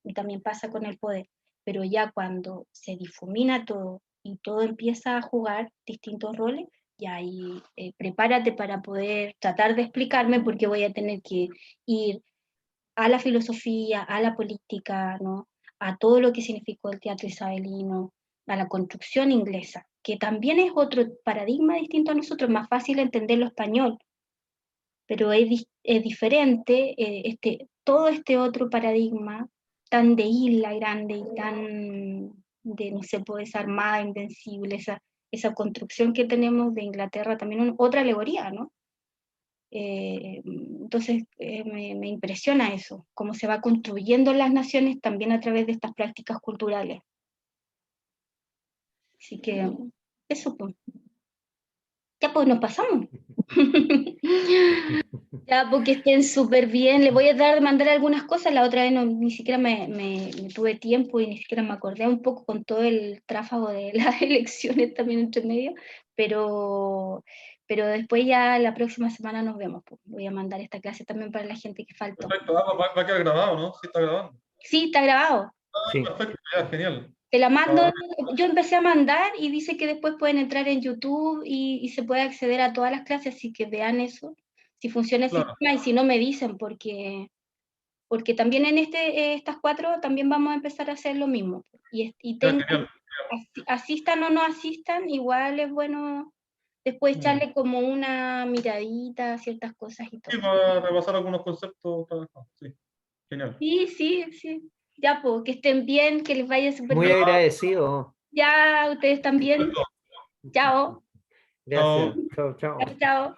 S5: y también pasa con el poder. pero ya cuando se difumina todo y todo empieza a jugar distintos roles, ya ahí prepárate para poder tratar de explicarme, porque voy a tener que ir a la filosofía, a la política, ¿no? A todo lo que significó el teatro isabelino, a la construcción inglesa, que también es otro paradigma distinto a nosotros, más fácil entenderlo español, pero es diferente todo este otro paradigma tan de isla grande y tan de, no sé, pues, esa armada invencible, esa construcción que tenemos de Inglaterra, también otra alegoría, ¿no? Entonces me impresiona eso, cómo se va construyendo las naciones también a través de estas prácticas culturales. Así que eso, pues. Ya pues nos pasamos. Ya, porque estén súper bien. Le voy a dar de mandar algunas cosas. La otra vez ni siquiera me tuve tiempo y ni siquiera me acordé un poco con todo el tráfago de las elecciones también entre medio. Pero después ya la próxima semana nos vemos. Pues. Voy a mandar esta clase también para la gente que faltó.
S3: Perfecto, va a quedar grabado, ¿no? Sí, está grabando.
S5: Sí, está grabado.
S4: Sí.
S3: Perfecto, ya, genial.
S5: Te la mando, yo empecé a mandar y dice que después pueden entrar en YouTube y se puede acceder a todas las clases, así que vean eso, si funciona el
S3: Claro.
S5: sistema y si no me dicen, porque también en estas 4 también vamos a empezar a hacer lo mismo. Y
S3: Ya, genial.
S5: asistan o no asistan, igual es bueno después echarle como una miradita a ciertas cosas y todo.
S3: Sí, para repasar algunos conceptos. Sí, genial.
S5: Sí. Ya, pues, que estén bien, que les vaya súper
S4: Muy
S5: bien.
S4: agradecido.
S5: Ya, ustedes también.
S3: Perfecto.
S5: Chao.
S4: Gracias. Chao, chao.
S5: Chao.